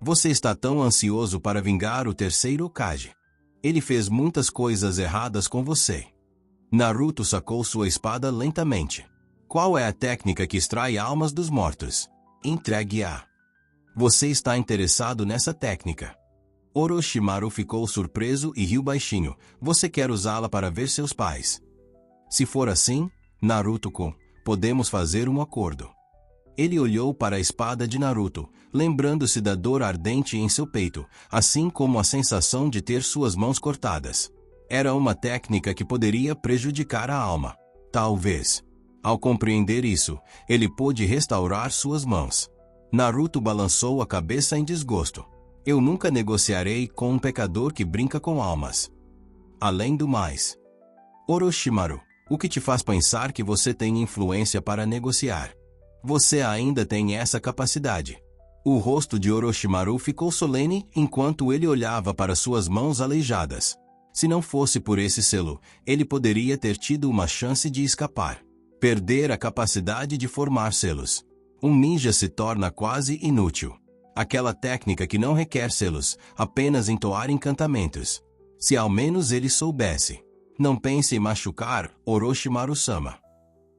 Você está tão ansioso para vingar o terceiro Hokage. Ele fez muitas coisas erradas com você. Naruto sacou sua espada lentamente. Qual é a técnica que extrai almas dos mortos? Entregue-a. Você está interessado nessa técnica. Orochimaru ficou surpreso e riu baixinho. Você quer usá-la para ver seus pais? Se for assim, Naruto-kun, podemos fazer um acordo. Ele olhou para a espada de Naruto, lembrando-se da dor ardente em seu peito, assim como a sensação de ter suas mãos cortadas. Era uma técnica que poderia prejudicar a alma. Talvez. Ao compreender isso, ele pôde restaurar suas mãos. Naruto balançou a cabeça em desgosto. Eu nunca negociarei com um pecador que brinca com almas. Além do mais. Orochimaru, o que te faz pensar que você tem influência para negociar? Você ainda tem essa capacidade. O rosto de Orochimaru ficou solene enquanto ele olhava para suas mãos aleijadas. Se não fosse por esse selo, ele poderia ter tido uma chance de escapar. Perder a capacidade de formar selos. Um ninja se torna quase inútil. Aquela técnica que não requer selos, apenas entoar encantamentos. Se ao menos ele soubesse. Não pense em machucar Orochimaru-sama.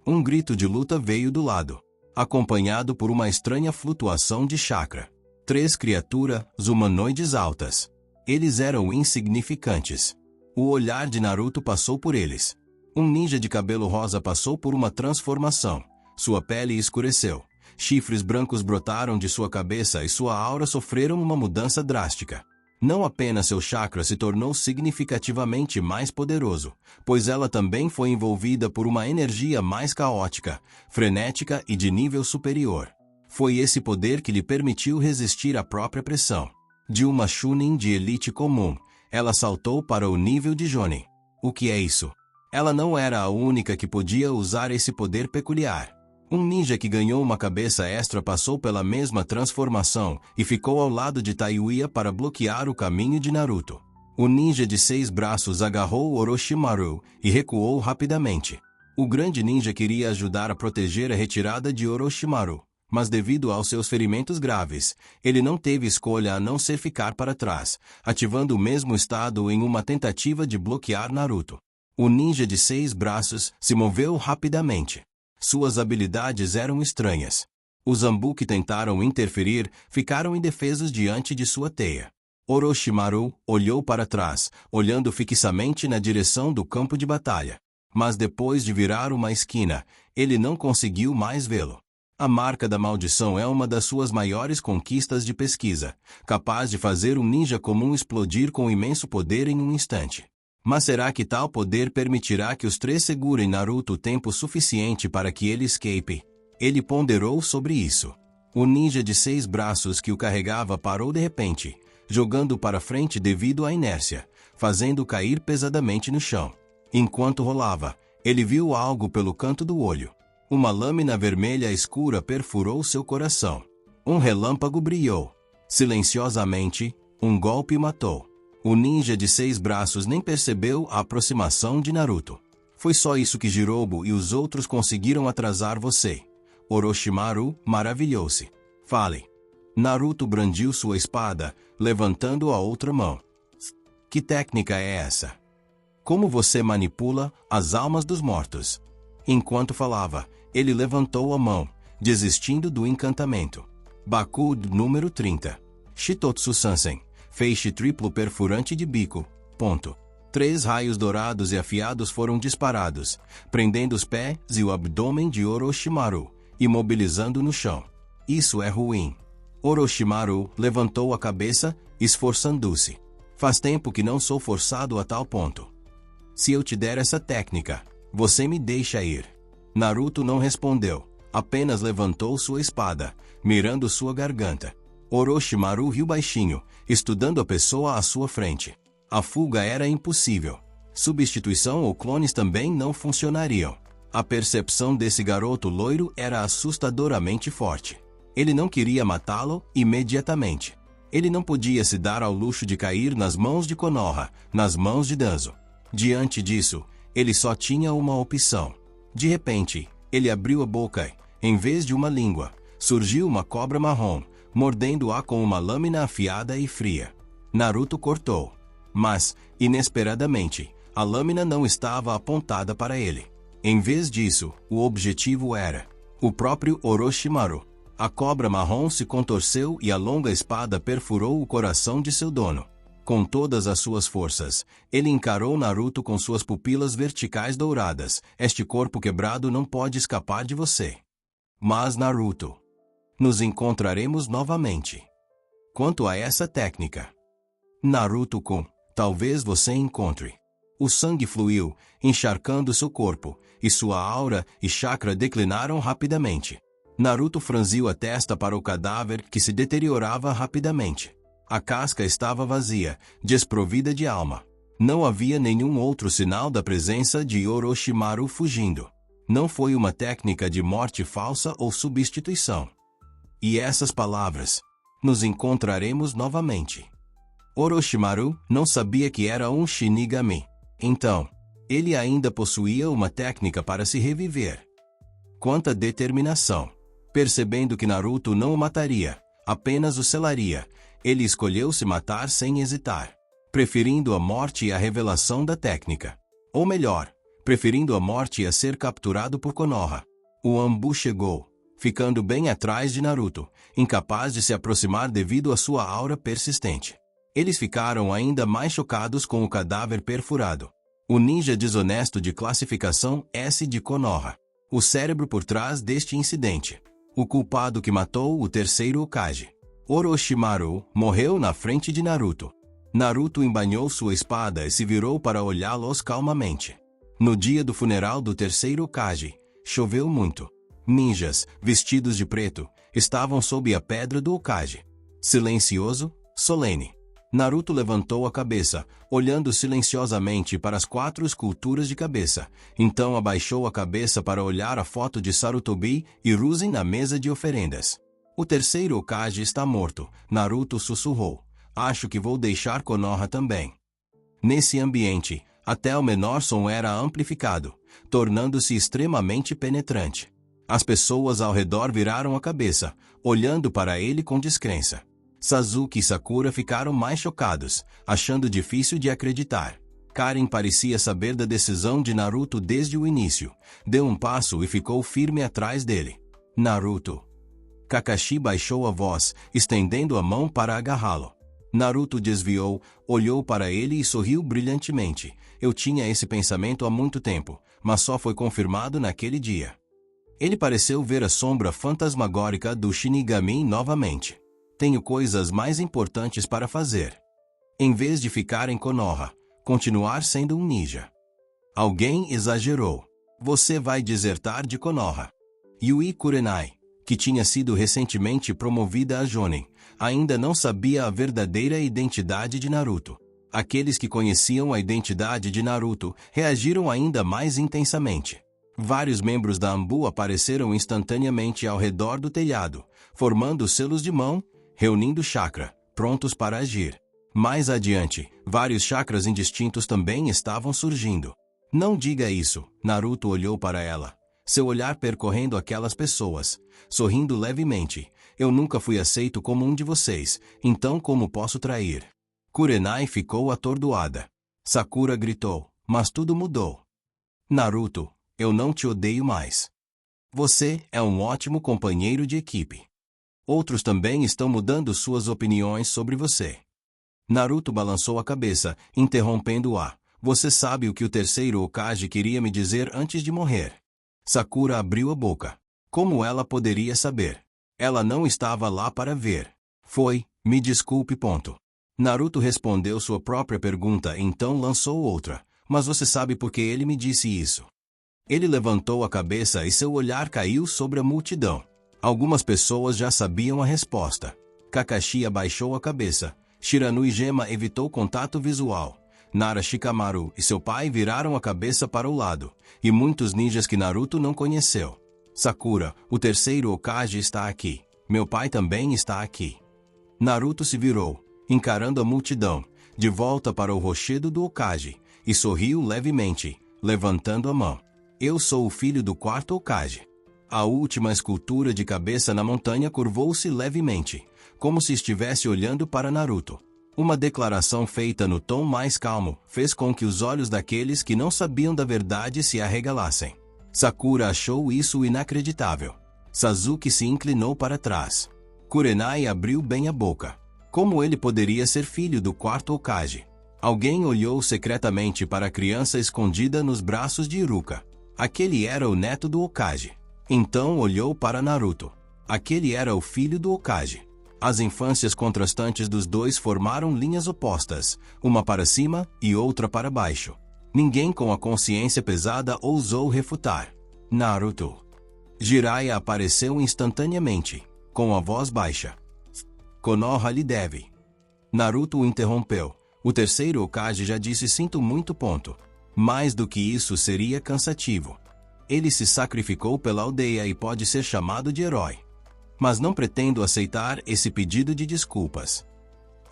Um grito de luta veio do lado, acompanhado por uma estranha flutuação de chakra. 3 criaturas humanoides altas. Eles eram insignificantes. O olhar de Naruto passou por eles. Um ninja de cabelo rosa passou por uma transformação. Sua pele escureceu. Chifres brancos brotaram de sua cabeça e sua aura sofreram uma mudança drástica. Não apenas seu chakra se tornou significativamente mais poderoso, pois ela também foi envolvida por uma energia mais caótica, frenética e de nível superior. Foi esse poder que lhe permitiu resistir à própria pressão. De uma Chunin de elite comum, ela saltou para o nível de Jonin. O que é isso? Ela não era a única que podia usar esse poder peculiar. Um ninja que ganhou uma cabeça extra passou pela mesma transformação e ficou ao lado de Taiuya para bloquear o caminho de Naruto. O ninja de 6 braços agarrou Orochimaru e recuou rapidamente. O grande ninja queria ajudar a proteger a retirada de Orochimaru, mas devido aos seus ferimentos graves, ele não teve escolha a não ser ficar para trás, ativando o mesmo estado em uma tentativa de bloquear Naruto. O ninja de 6 braços se moveu rapidamente. Suas habilidades eram estranhas. Os Zambu que tentaram interferir ficaram indefesos diante de sua teia. Orochimaru olhou para trás, olhando fixamente na direção do campo de batalha. Mas depois de virar uma esquina, ele não conseguiu mais vê-lo. A marca da maldição é uma das suas maiores conquistas de pesquisa, capaz de fazer um ninja comum explodir com imenso poder em um instante. Mas será que tal poder permitirá que os 3 segurem Naruto tempo suficiente para que ele escape? Ele ponderou sobre isso. O ninja de 6 braços que o carregava parou de repente, jogando para frente devido à inércia, fazendo cair pesadamente no chão. Enquanto rolava, ele viu algo pelo canto do olho. Uma lâmina vermelha escura perfurou seu coração. Um relâmpago brilhou. Silenciosamente, um golpe matou. O ninja de 6 braços nem percebeu a aproximação de Naruto. Foi só isso que Jirobo e os outros conseguiram atrasar você. Orochimaru maravilhou-se. Fale. Naruto brandiu sua espada, levantando a outra mão. Que técnica é essa? Como você manipula as almas dos mortos? Enquanto falava, ele levantou a mão, desistindo do encantamento. Baku número 30. Shitotsu Sansen. Feixe triplo perfurante de bico. 3 raios dourados e afiados foram disparados, prendendo os pés e o abdômen de Orochimaru, imobilizando no chão. Isso é ruim. Orochimaru levantou a cabeça, esforçando-se. Faz tempo que não sou forçado a tal ponto. Se eu te der essa técnica, você me deixa ir. Naruto não respondeu, apenas levantou sua espada, mirando sua garganta. Orochimaru riu baixinho, estudando a pessoa à sua frente. A fuga era impossível. Substituição ou clones também não funcionariam. A percepção desse garoto loiro era assustadoramente forte. Ele não queria matá-lo imediatamente. Ele não podia se dar ao luxo de cair nas mãos de Konoha, nas mãos de Danzo. Diante disso, ele só tinha uma opção. De repente, ele abriu a boca e, em vez de uma língua, surgiu uma cobra marrom, mordendo-a com uma lâmina afiada e fria. Naruto cortou. Mas, inesperadamente, a lâmina não estava apontada para ele. Em vez disso, o objetivo era o próprio Orochimaru. A cobra marrom se contorceu e a longa espada perfurou o coração de seu dono. Com todas as suas forças, ele encarou Naruto com suas pupilas verticais douradas. Este corpo quebrado não pode escapar de você. Mas Naruto, nos encontraremos novamente. Quanto a essa técnica, Naruto-kun, talvez você encontre. O sangue fluiu, encharcando seu corpo, e sua aura e chakra declinaram rapidamente. Naruto franziu a testa para o cadáver que se deteriorava rapidamente. A casca estava vazia, desprovida de alma. Não havia nenhum outro sinal da presença de Orochimaru fugindo. Não foi uma técnica de morte falsa ou substituição. E essas palavras: nos encontraremos novamente. Orochimaru não sabia que era um Shinigami. Então, ele ainda possuía uma técnica para se reviver. Quanta determinação! Percebendo que Naruto não o mataria, apenas o selaria, ele escolheu se matar sem hesitar, preferindo a morte e a revelação da técnica. Ou melhor, preferindo a morte e a ser capturado por Konoha. O Anbu chegou, ficando bem atrás de Naruto, incapaz de se aproximar devido à sua aura persistente. Eles ficaram ainda mais chocados com o cadáver perfurado. O ninja desonesto de classificação S de Konoha. O cérebro por trás deste incidente. O culpado que matou o terceiro Hokage. Orochimaru morreu na frente de Naruto. Naruto embanhou sua espada e se virou para olhá-los calmamente. No dia do funeral do terceiro Hokage, choveu muito. Ninjas, vestidos de preto, estavam sob a pedra do Hokage. Silencioso, solene. Naruto levantou a cabeça, olhando silenciosamente para as 4 esculturas de cabeça. Então abaixou a cabeça para olhar a foto de Sarutobi e Ruzen na mesa de oferendas. O terceiro Hokage está morto, Naruto sussurrou. Acho que vou deixar Konoha também. Nesse ambiente, até o menor som era amplificado, tornando-se extremamente penetrante. As pessoas ao redor viraram a cabeça, olhando para ele com descrença. Sasuke e Sakura ficaram mais chocados, achando difícil de acreditar. Karen parecia saber da decisão de Naruto desde o início. Deu um passo e ficou firme atrás dele. Naruto. Kakashi baixou a voz, estendendo a mão para agarrá-lo. Naruto desviou, olhou para ele e sorriu brilhantemente. Eu tinha esse pensamento há muito tempo, mas só foi confirmado naquele dia. Ele pareceu ver a sombra fantasmagórica do Shinigami novamente. Tenho coisas mais importantes para fazer. Em vez de ficar em Konoha, continuar sendo um ninja. Alguém exagerou. Você vai desertar de Konoha. Yui Kurenai, que tinha sido recentemente promovida a Jonin, ainda não sabia a verdadeira identidade de Naruto. Aqueles que conheciam a identidade de Naruto reagiram ainda mais intensamente. Vários membros da Anbu apareceram instantaneamente ao redor do telhado, formando selos de mão, reunindo chakra, prontos para agir. Mais adiante, vários chakras indistintos também estavam surgindo. Não diga isso, Naruto olhou para ela. Seu olhar percorrendo aquelas pessoas, sorrindo levemente. Eu nunca fui aceito como um de vocês, então como posso trair? Kurenai ficou atordoada. Sakura gritou, mas tudo mudou. Naruto, eu não te odeio mais. Você é um ótimo companheiro de equipe. Outros também estão mudando suas opiniões sobre você. Naruto balançou a cabeça, interrompendo-a. Você sabe o que o terceiro Hokage queria me dizer antes de morrer. Sakura abriu a boca. Como ela poderia saber? Ela não estava lá para ver. Me desculpe. Naruto respondeu sua própria pergunta, então lançou outra. Mas você sabe por que ele me disse isso? Ele levantou a cabeça e seu olhar caiu sobre a multidão. Algumas pessoas já sabiam a resposta. Kakashi abaixou a cabeça. Shiranui Gema evitou contato visual. Nara Shikamaru e seu pai viraram a cabeça para o lado, e muitos ninjas que Naruto não conheceu. Sakura, o terceiro Hokage está aqui. Meu pai também está aqui. Naruto se virou, encarando a multidão, de volta para o rochedo do Hokage, e sorriu levemente, levantando a mão. Eu sou o filho do quarto Hokage. A última escultura de cabeça na montanha curvou-se levemente, como se estivesse olhando para Naruto. Uma declaração feita no tom mais calmo fez com que os olhos daqueles que não sabiam da verdade se arregalassem. Sakura achou isso inacreditável. Sasuke se inclinou para trás. Kurenai abriu bem a boca. Como ele poderia ser filho do quarto Hokage? Alguém olhou secretamente para a criança escondida nos braços de Iruka. Aquele era o neto do Hokage. Então olhou para Naruto. Aquele era o filho do Hokage. As infâncias contrastantes dos dois formaram linhas opostas, uma para cima e outra para baixo. Ninguém com a consciência pesada ousou refutar. Naruto. Jiraiya apareceu instantaneamente, com a voz baixa. Konoha lhe deve. Naruto o interrompeu. O terceiro Hokage já disse sinto muito ponto. Mais do que isso seria cansativo. Ele se sacrificou pela aldeia e pode ser chamado de herói. Mas não pretendo aceitar esse pedido de desculpas.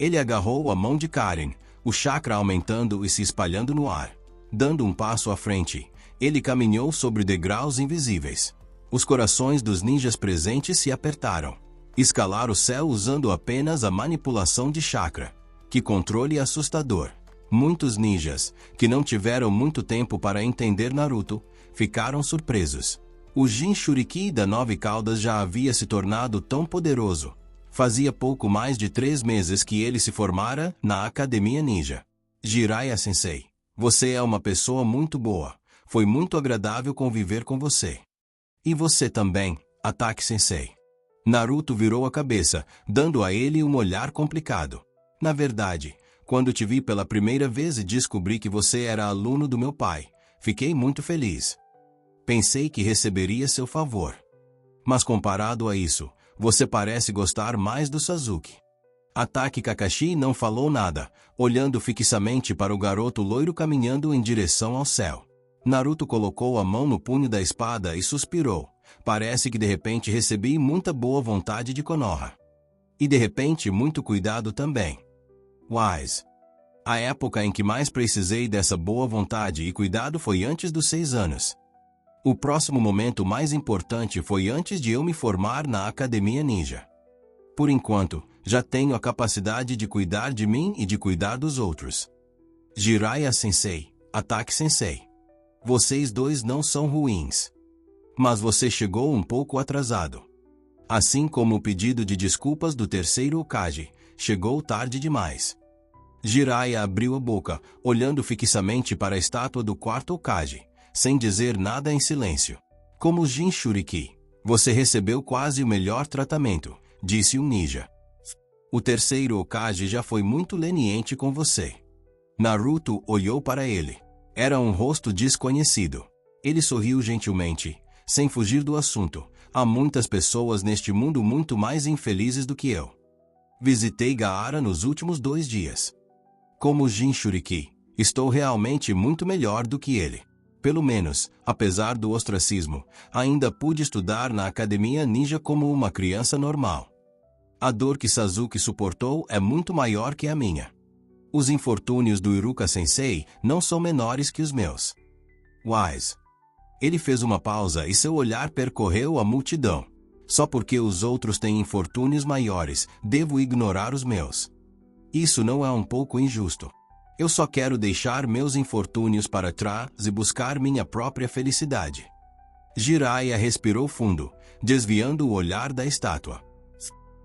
Ele agarrou a mão de Karen, o chakra aumentando e se espalhando no ar. Dando um passo à frente, ele caminhou sobre degraus invisíveis. Os corações dos ninjas presentes se apertaram. Escalar o céu usando apenas a manipulação de chakra. Que controle assustador. Muitos ninjas, que não tiveram muito tempo para entender Naruto, ficaram surpresos. O Jinchuriki da Nove Caudas já havia se tornado tão poderoso. Fazia pouco mais de 3 meses que ele se formara na Academia Ninja. Jiraiya Sensei, você é uma pessoa muito boa. Foi muito agradável conviver com você. E você também, Ataque Sensei. Naruto virou a cabeça, dando a ele um olhar complicado. Na verdade, quando te vi pela primeira vez e descobri que você era aluno do meu pai, fiquei muito feliz. Pensei que receberia seu favor. Mas comparado a isso, você parece gostar mais do Sasuke. Ataque Kakashi não falou nada, olhando fixamente para o garoto loiro caminhando em direção ao céu. Naruto colocou a mão no punho da espada e suspirou. Parece que de repente recebi muita boa vontade de Konoha. E de repente muito cuidado também. Wise. A época em que mais precisei dessa boa vontade e cuidado foi antes dos 6 anos. O próximo momento mais importante foi antes de eu me formar na Academia Ninja. Por enquanto, já tenho a capacidade de cuidar de mim e de cuidar dos outros. Jiraiya Sensei, Ataque Sensei. Vocês dois não são ruins. Mas você chegou um pouco atrasado. Assim como o pedido de desculpas do terceiro Hokage, chegou tarde demais. Jiraiya abriu a boca, olhando fixamente para a estátua do quarto Hokage, sem dizer nada em silêncio. Como Jinchuriki, você recebeu quase o melhor tratamento, disse um ninja. O terceiro Hokage já foi muito leniente com você. Naruto olhou para ele. Era um rosto desconhecido. Ele sorriu gentilmente, sem fugir do assunto. Há muitas pessoas neste mundo muito mais infelizes do que eu. Visitei Gaara nos últimos 2 dias. Como Jinchuriki, estou realmente muito melhor do que ele. Pelo menos, apesar do ostracismo, ainda pude estudar na Academia Ninja como uma criança normal. A dor que Sasuke suportou é muito maior que a minha. Os infortúnios do Iruka Sensei não são menores que os meus. Wise. Ele fez uma pausa e seu olhar percorreu a multidão. Só porque os outros têm infortúnios maiores, devo ignorar os meus. Isso não é um pouco injusto. Eu só quero deixar meus infortúnios para trás e buscar minha própria felicidade. Jiraiya respirou fundo, desviando o olhar da estátua.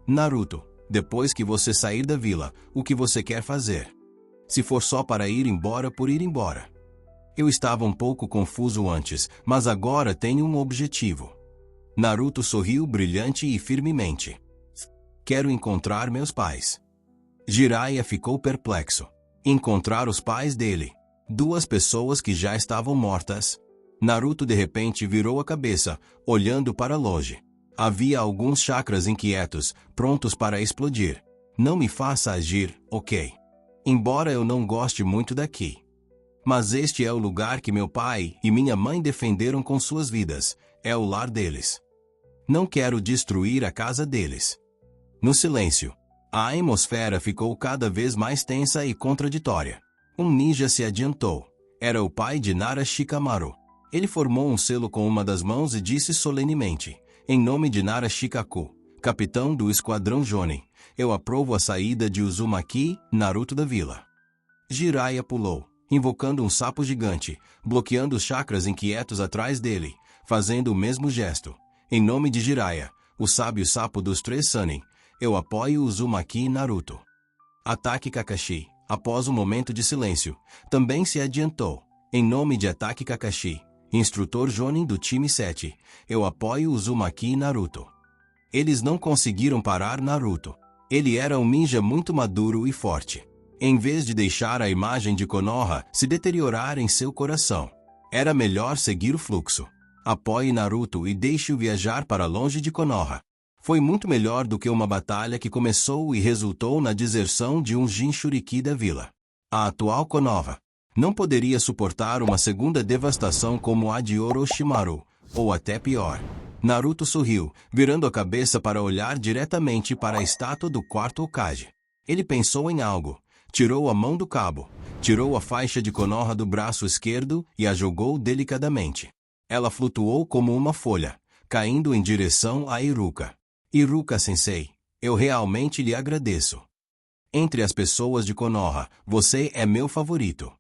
Naruto, depois que você sair da vila, o que você quer fazer? Se for só para ir embora por ir embora. Eu estava um pouco confuso antes, mas agora tenho um objetivo. Naruto sorriu brilhante e firmemente. Quero encontrar meus pais. Jiraiya ficou perplexo. Encontrar os pais dele. 2 pessoas que já estavam mortas. Naruto de repente virou a cabeça, olhando para longe. Havia alguns chakras inquietos, prontos para explodir. Não me faça agir, ok? Embora eu não goste muito daqui. Mas este é o lugar que meu pai e minha mãe defenderam com suas vidas. É o lar deles. Não quero destruir a casa deles. No silêncio, a atmosfera ficou cada vez mais tensa e contraditória. Um ninja se adiantou. Era o pai de Nara Shikamaru. Ele formou um selo com uma das mãos e disse solenemente: em nome de Nara Shikaku, capitão do Esquadrão Jonin, eu aprovo a saída de Uzumaki, Naruto da vila. Jiraiya pulou, invocando um sapo gigante, bloqueando os chakras inquietos atrás dele, fazendo o mesmo gesto. Em nome de Jiraiya, o sábio sapo dos 3 Sannin, eu apoio Uzumaki Naruto. Ataque Kakashi, após um momento de silêncio, também se adiantou. Em nome de Ataque Kakashi, instrutor Jonin do time 7, eu apoio Uzumaki Naruto. Eles não conseguiram parar Naruto. Ele era um ninja muito maduro e forte. Em vez de deixar a imagem de Konoha se deteriorar em seu coração, era melhor seguir o fluxo. Apoie Naruto e deixe-o viajar para longe de Konoha. Foi muito melhor do que uma batalha que começou e resultou na deserção de um Jinchuriki da vila. A atual Konoha não poderia suportar uma segunda devastação como a de Orochimaru, ou até pior. Naruto sorriu, virando a cabeça para olhar diretamente para a estátua do 4º Hokage. Ele pensou em algo, tirou a mão do cabo, tirou a faixa de Konoha do braço esquerdo e a jogou delicadamente. Ela flutuou como uma folha, caindo em direção a Iruka. Iruka-sensei, eu realmente lhe agradeço. Entre as pessoas de Konoha, você é meu favorito.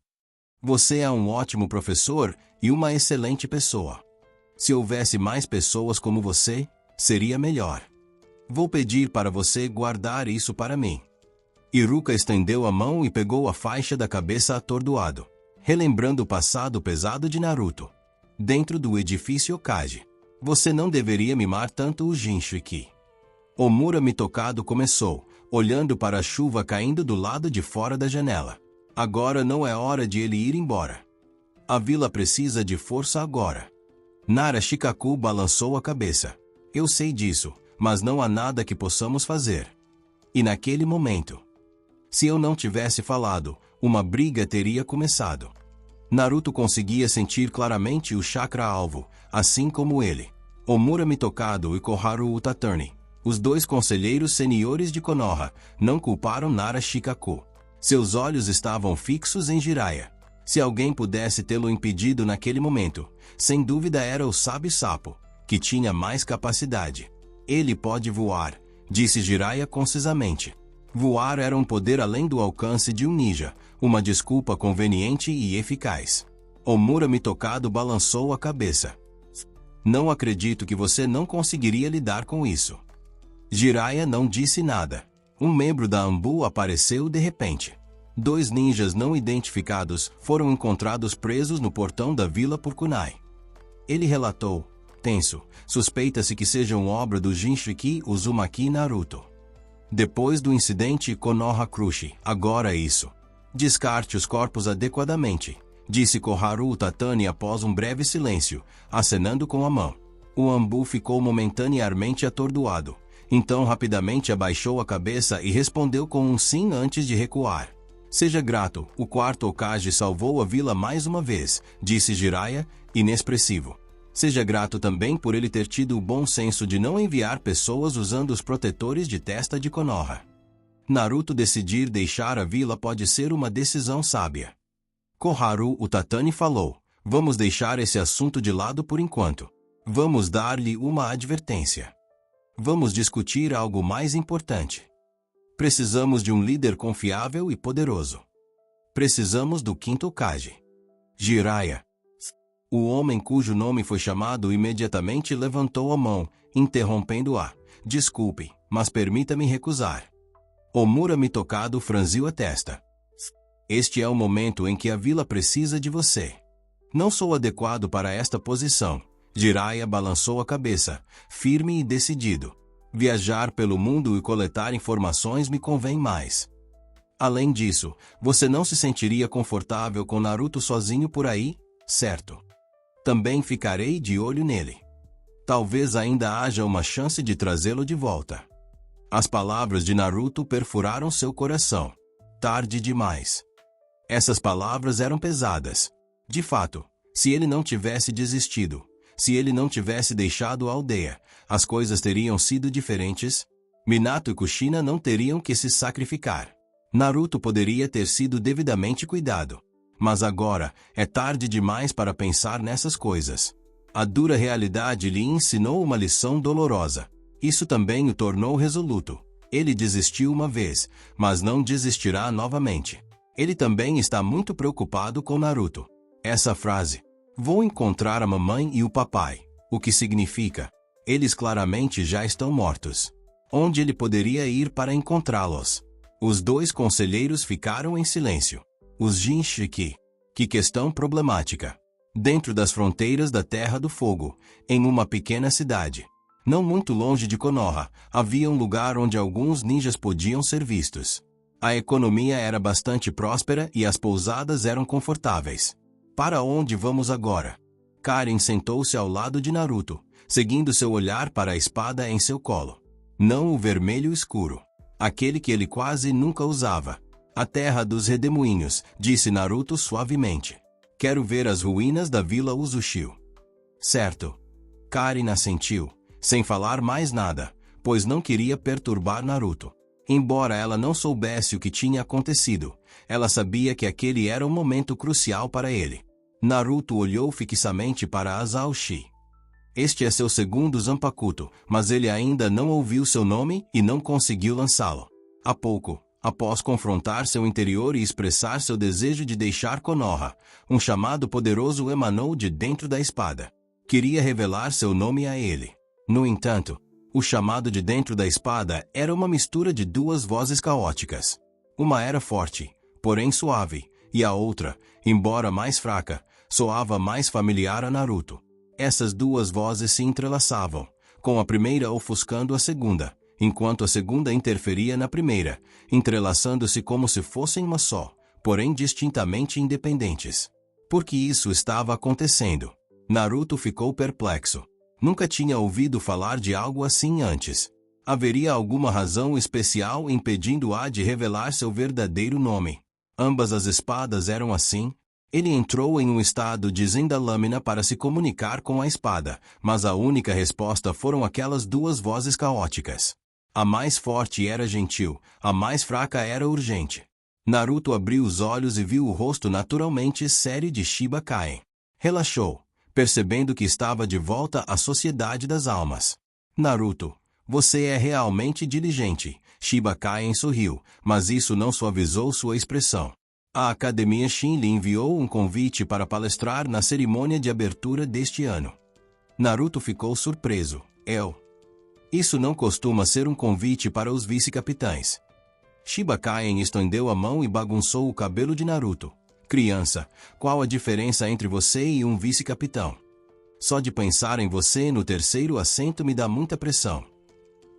Você é um ótimo professor e uma excelente pessoa. Se houvesse mais pessoas como você, seria melhor. Vou pedir para você guardar isso para mim. Iruka estendeu a mão e pegou a faixa da cabeça atordoado, relembrando o passado pesado de Naruto. Dentro do edifício Hokage. Você não deveria mimar tanto o Jinchuriki. Omura Mitokado começou, olhando para a chuva caindo do lado de fora da janela. Agora não é hora de ele ir embora. A vila precisa de força agora. Nara Shikaku balançou a cabeça. Eu sei disso, mas não há nada que possamos fazer. E naquele momento, se eu não tivesse falado, uma briga teria começado. Naruto conseguia sentir claramente o chakra-alvo, assim como ele. Omura Mitokado e Koharu Utaturni, os 2 conselheiros seniores de Konoha, não culparam Nara Shikaku. Seus olhos estavam fixos em Jiraiya. Se alguém pudesse tê-lo impedido naquele momento, sem dúvida era o sábio sapo, que tinha mais capacidade. Ele pode voar, disse Jiraiya concisamente. Voar era um poder além do alcance de um ninja, uma desculpa conveniente e eficaz. Omura Mitokado balançou a cabeça. Não acredito que você não conseguiria lidar com isso. Jiraiya não disse nada. Um membro da Anbu apareceu de repente. 2 ninjas não identificados foram encontrados presos no portão da vila por Kunai. Ele relatou, tenso, suspeita-se que sejam obra do Jinchuriki Uzumaki Naruto. Depois do incidente Konoha Crush, agora isso. Descarte os corpos adequadamente, disse Koharu Utatani após um breve silêncio, acenando com a mão. O Anbu ficou momentaneamente atordoado, então rapidamente abaixou a cabeça e respondeu com um sim antes de recuar. Seja grato, o 4º Hokage salvou a vila mais uma vez, disse Jiraiya, inexpressivo. Seja grato também por ele ter tido o bom senso de não enviar pessoas usando os protetores de testa de Konoha. Naruto decidir deixar a vila pode ser uma decisão sábia. Koharu Utatani falou, vamos deixar esse assunto de lado por enquanto. Vamos dar-lhe uma advertência. Vamos discutir algo mais importante. Precisamos de um líder confiável e poderoso. Precisamos do 5º Hokage. Jiraiya. O homem cujo nome foi chamado imediatamente levantou a mão, interrompendo-a. Desculpe, mas permita-me recusar. Omura Mitokado franziu a testa. Este é o momento em que a vila precisa de você. Não sou adequado para esta posição. Jiraiya balançou a cabeça, firme e decidido. Viajar pelo mundo e coletar informações me convém mais. Além disso, você não se sentiria confortável com Naruto sozinho por aí, certo? Também ficarei de olho nele. Talvez ainda haja uma chance de trazê-lo de volta. As palavras de Naruto perfuraram seu coração. Tarde demais. Essas palavras eram pesadas. De fato, se ele não tivesse desistido, Se ele não tivesse deixado a aldeia, as coisas teriam sido diferentes? Minato e Kushina não teriam que se sacrificar. Naruto poderia ter sido devidamente cuidado. Mas agora, é tarde demais para pensar nessas coisas. A dura realidade lhe ensinou uma lição dolorosa. Isso também o tornou resoluto. Ele desistiu uma vez, mas não desistirá novamente. Ele também está muito preocupado com Naruto. Essa frase, "Vou encontrar a mamãe e o papai", o que significa? Eles claramente já estão mortos. Onde ele poderia ir para encontrá-los? Os dois conselheiros ficaram em silêncio. Os Jinchiki. Que questão problemática. Dentro das fronteiras da Terra do Fogo, em uma pequena cidade, não muito longe de Konoha, havia um lugar onde alguns ninjas podiam ser vistos. A economia era bastante próspera e as pousadas eram confortáveis. Para onde vamos agora? Karen sentou-se ao lado de Naruto, seguindo seu olhar para a espada em seu colo. Não o vermelho escuro. Aquele que ele quase nunca usava. A terra dos redemoinhos, disse Naruto suavemente. Quero ver as ruínas da Vila Uzushio. Certo. Karen assentiu, sem falar mais nada, pois não queria perturbar Naruto. Embora ela não soubesse o que tinha acontecido, ela sabia que aquele era um momento crucial para ele. Naruto olhou fixamente para Asaoshi. Este é seu segundo Zanpakuto, mas ele ainda não ouviu seu nome e não conseguiu lançá-lo. Há pouco, após confrontar seu interior e expressar seu desejo de deixar Konoha, um chamado poderoso emanou de dentro da espada. Queria revelar seu nome a ele. No entanto, o chamado de dentro da espada era uma mistura de duas vozes caóticas. Uma era forte, porém suave, e a outra, embora mais fraca, soava mais familiar a Naruto. Essas duas vozes se entrelaçavam, com a primeira ofuscando a segunda, enquanto a segunda interferia na primeira, entrelaçando-se como se fossem uma só, porém distintamente independentes. Por que isso estava acontecendo? Naruto ficou perplexo. Nunca tinha ouvido falar de algo assim antes. Haveria alguma razão especial impedindo-a de revelar seu verdadeiro nome? Ambas as espadas eram assim? Ele entrou em um estado de Zen-da-lâmina para se comunicar com a espada, mas a única resposta foram aquelas duas vozes caóticas. A mais forte era gentil, a mais fraca era urgente. Naruto abriu os olhos e viu o rosto naturalmente sério de Shiba Kaien. Relaxou, percebendo que estava de volta à sociedade das almas. Naruto, você é realmente diligente. Shiba Kaien sorriu, mas isso não suavizou sua expressão. A Academia Shin lhe enviou um convite para palestrar na cerimônia de abertura deste ano. Naruto ficou surpreso. Isso não costuma ser um convite para os vice-capitães. Shiba Kaien estendeu a mão e bagunçou o cabelo de Naruto. Criança, qual a diferença entre você e um vice-capitão? Só de pensar em você no terceiro assento me dá muita pressão.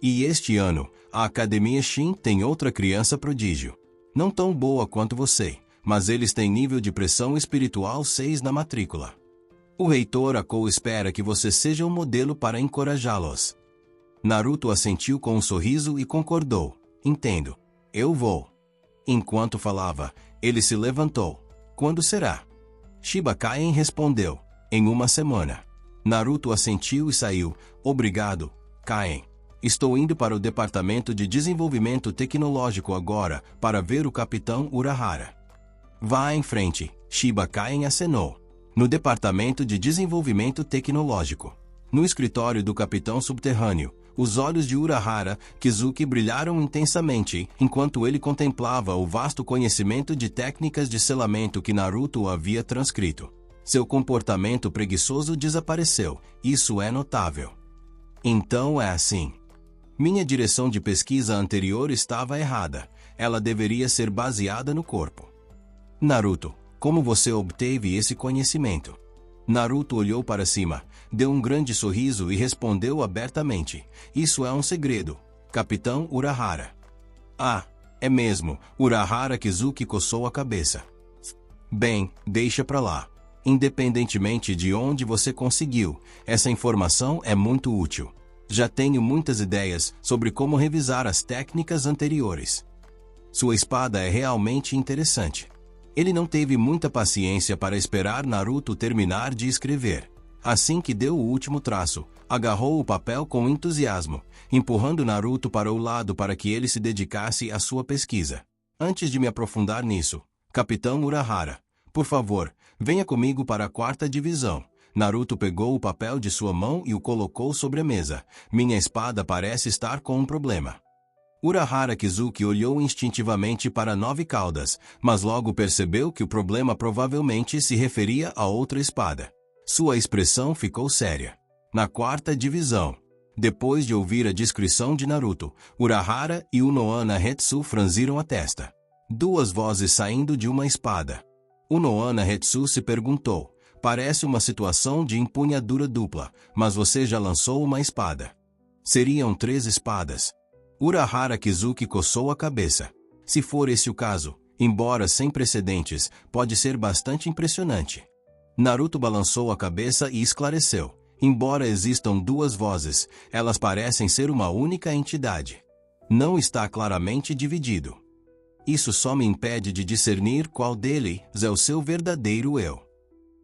E este ano, a Academia Shin tem outra criança prodígio. Não tão boa quanto você, mas eles têm nível de pressão espiritual 6 na matrícula. O reitor Akou espera que você seja um modelo para encorajá-los. Naruto assentiu com um sorriso e concordou. Entendo. Eu vou. Enquanto falava, ele se levantou. Quando será? Shiba Kaien respondeu. Em uma semana. Naruto assentiu e saiu. Obrigado, Kaien. Estou indo para o Departamento de Desenvolvimento Tecnológico agora, para ver o Capitão Urahara. Vá em frente, Shiba Kaien acenou. No Departamento de Desenvolvimento Tecnológico. No escritório do Capitão Subterrâneo, os olhos de Urahara Kizuki brilharam intensamente, enquanto ele contemplava o vasto conhecimento de técnicas de selamento que Naruto havia transcrito. Seu comportamento preguiçoso desapareceu, isso é notável. Então é assim. Minha direção de pesquisa anterior estava errada. Ela deveria ser baseada no corpo. Naruto, como você obteve esse conhecimento? Naruto olhou para cima, deu um grande sorriso e respondeu abertamente. Isso é um segredo, Capitão Urahara. Ah, é mesmo, Urahara Kizuki coçou a cabeça. Bem, deixa pra lá. Independentemente de onde você conseguiu, essa informação é muito útil. Já tenho muitas ideias sobre como revisar as técnicas anteriores. Sua espada é realmente interessante. Ele não teve muita paciência para esperar Naruto terminar de escrever. Assim que deu o último traço, agarrou o papel com entusiasmo, empurrando Naruto para o lado para que ele se dedicasse à sua pesquisa. Antes de me aprofundar nisso, Capitão Urahara, por favor, venha comigo para a 4ª divisão. Naruto pegou o papel de sua mão e o colocou sobre a mesa. Minha espada parece estar com um problema. Urahara Kizuki olhou instintivamente para 9 caudas, mas logo percebeu que o problema provavelmente se referia a outra espada. Sua expressão ficou séria. Na 4ª divisão. Depois de ouvir a descrição de Naruto, Urahara e Unohana Hetsu franziram a testa. 2 vozes saindo de uma espada. Unohana Hetsu se perguntou: parece uma situação de empunhadura dupla, mas você já lançou uma espada. Seriam 3 espadas. Urahara Kizuki coçou a cabeça. Se for esse o caso, embora sem precedentes, pode ser bastante impressionante. Naruto balançou a cabeça e esclareceu: embora existam 2 vozes, elas parecem ser uma única entidade. Não está claramente dividido. Isso só me impede de discernir qual deles é o seu verdadeiro eu.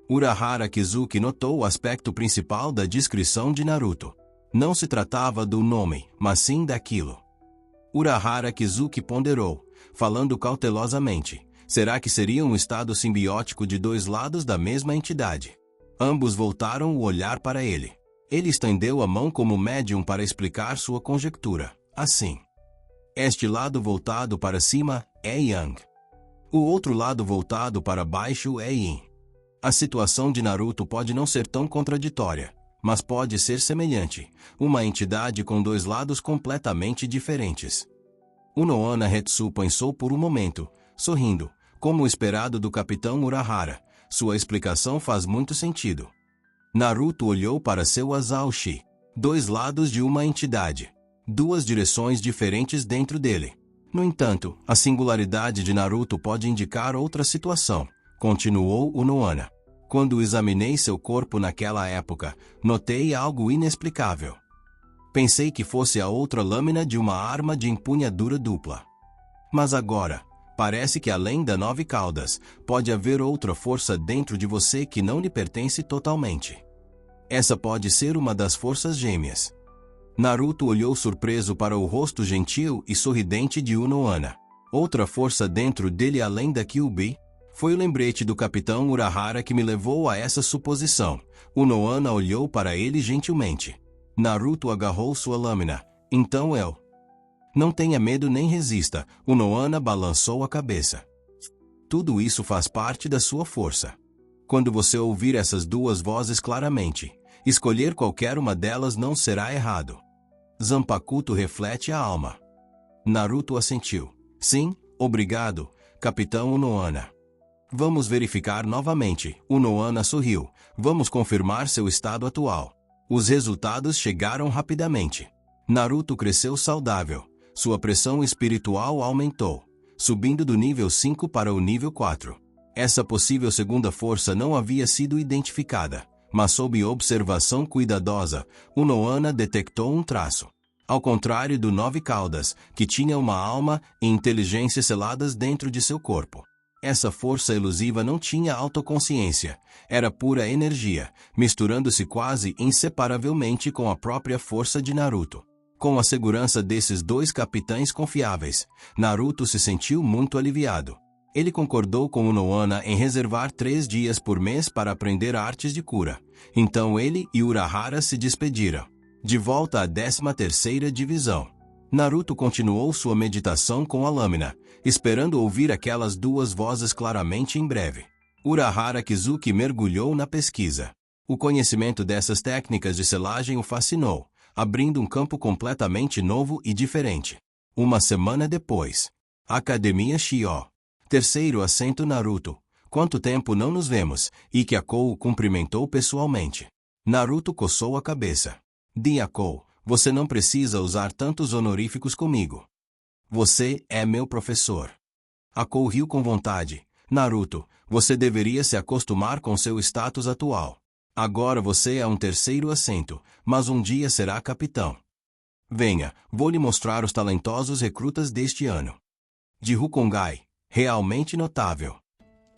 Urahara Kizuki notou o aspecto principal da descrição de Naruto. Não se tratava do nome, mas sim daquilo. Urahara Kizuki ponderou, falando cautelosamente: será que seria um estado simbiótico de 2 lados da mesma entidade? Ambos voltaram o olhar para ele. Ele estendeu a mão como médium para explicar sua conjectura. Assim. Este lado voltado para cima é Yang. O outro lado voltado para baixo é Yin. A situação de Naruto pode não ser tão contraditória, mas pode ser semelhante, uma entidade com 2 lados completamente diferentes. Unohana Hetsu pensou por um momento, sorrindo, como o esperado do Capitão Urahara. Sua explicação faz muito sentido. Naruto olhou para seu Azaoshi. 2 lados de uma entidade. 2 direções diferentes dentro dele. No entanto, a singularidade de Naruto pode indicar outra situação, continuou Unohana. Quando examinei seu corpo naquela época, notei algo inexplicável. Pensei que fosse a outra lâmina de uma arma de empunhadura dupla. Mas agora, parece que além das 9 caudas, pode haver outra força dentro de você que não lhe pertence totalmente. Essa pode ser uma das forças gêmeas. Naruto olhou surpreso para o rosto gentil e sorridente de Unohana. Outra força dentro dele além da Kyuubi? Foi o lembrete do Capitão Urahara que me levou a essa suposição. Unohana olhou para ele gentilmente. Naruto agarrou sua lâmina. Então eu. Não tenha medo nem resista. Unohana balançou a cabeça. Tudo isso faz parte da sua força. Quando você ouvir essas 2 vozes claramente, escolher qualquer uma delas não será errado. Zanpakuto reflete a alma. Naruto assentiu. Sim, obrigado, Capitão Unohana. Vamos verificar novamente. Unohana sorriu. Vamos confirmar seu estado atual. Os resultados chegaram rapidamente. Naruto cresceu saudável. Sua pressão espiritual aumentou, subindo do nível 5 para o nível 4. Essa possível segunda força não havia sido identificada, mas sob observação cuidadosa, Unohana detectou um traço. Ao contrário do 9 caudas, que tinha uma alma e inteligência seladas dentro de seu corpo. Essa força elusiva não tinha autoconsciência, era pura energia, misturando-se quase inseparavelmente com a própria força de Naruto. Com a segurança desses 2 capitães confiáveis, Naruto se sentiu muito aliviado. Ele concordou com Unohana em reservar 3 dias por mês para aprender artes de cura. Então ele e Urahara se despediram. De volta à 13ª divisão. Naruto continuou sua meditação com a lâmina, esperando ouvir aquelas 2 vozes claramente em breve. Urahara Kizuki mergulhou na pesquisa. O conhecimento dessas técnicas de selagem o fascinou, abrindo um campo completamente novo e diferente. Uma semana depois. Academia Shio. 3º assento Naruto. Quanto tempo não nos vemos? Ikyakou o cumprimentou pessoalmente. Naruto coçou a cabeça. Ikyakou, você não precisa usar tantos honoríficos comigo. Você é meu professor. Akou riu com vontade. Naruto, você deveria se acostumar com seu status atual. Agora você é um 3º assento, mas um dia será capitão. Venha, vou lhe mostrar os talentosos recrutas deste ano. De Rukongai, realmente notável.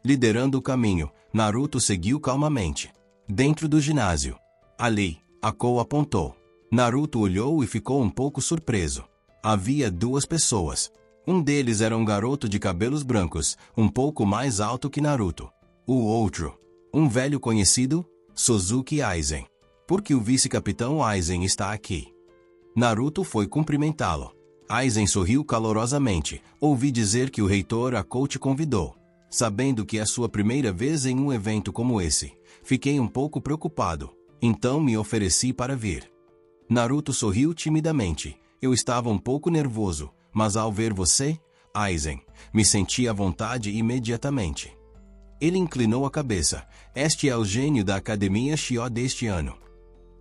Liderando o caminho, Naruto seguiu calmamente. Dentro do ginásio. Ali, Akou apontou. Naruto olhou e ficou um pouco surpreso. Havia duas pessoas. Um deles era um garoto de cabelos brancos, um pouco mais alto que Naruto. O outro, um velho conhecido, Suzuki Aizen. Por que o vice-capitão Aizen está aqui? Naruto foi cumprimentá-lo. Aizen sorriu calorosamente. Ouvi dizer que o reitor Akou te convidou. Sabendo que é sua primeira vez em um evento como esse, fiquei um pouco preocupado. Então me ofereci para vir. Naruto sorriu timidamente. Eu estava um pouco nervoso, mas ao ver você, Aizen, me senti à vontade imediatamente. Ele inclinou a cabeça. Este é o gênio da Academia Shio deste ano.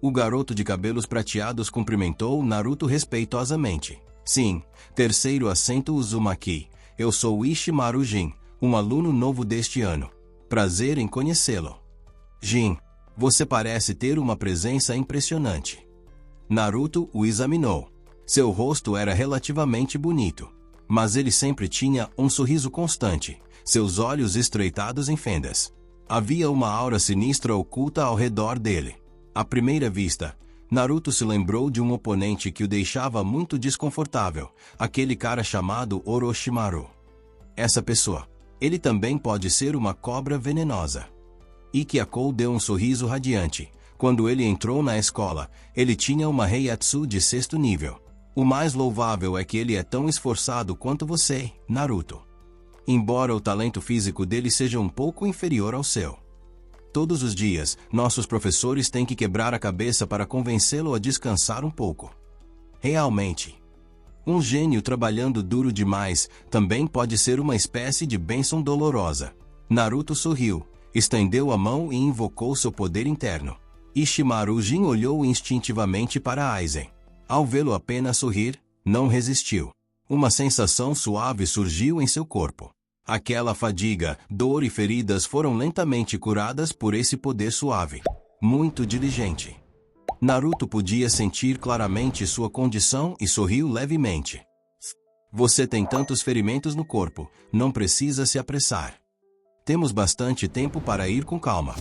O garoto de cabelos prateados cumprimentou Naruto respeitosamente. Sim, terceiro assento Uzumaki. Eu sou Ishimaru Jin, um aluno novo deste ano. Prazer em conhecê-lo. Jin, você parece ter uma presença impressionante. Naruto o examinou. Seu rosto era relativamente bonito, mas ele sempre tinha um sorriso constante, seus olhos estreitados em fendas. Havia uma aura sinistra oculta ao redor dele. À primeira vista, Naruto se lembrou de um oponente que o deixava muito desconfortável, aquele cara chamado Orochimaru. Essa pessoa. Ele também pode ser uma cobra venenosa. Ikki Akou deu um sorriso radiante. Quando ele entrou na escola, ele tinha uma Heiatsu de 6º nível. O mais louvável é que ele é tão esforçado quanto você, Naruto. Embora o talento físico dele seja um pouco inferior ao seu. Todos os dias, nossos professores têm que quebrar a cabeça para convencê-lo a descansar um pouco. Realmente. Um gênio trabalhando duro demais também pode ser uma espécie de bênção dolorosa. Naruto sorriu, estendeu a mão e invocou seu poder interno. Ishimaru Jin olhou instintivamente para Aizen. Ao vê-lo apenas sorrir, não resistiu. Uma sensação suave surgiu em seu corpo. Aquela fadiga, dor e feridas foram lentamente curadas por esse poder suave. Muito diligente. Naruto podia sentir claramente sua condição e sorriu levemente. Você tem tantos ferimentos no corpo, não precisa se apressar. Temos bastante tempo para ir com calma.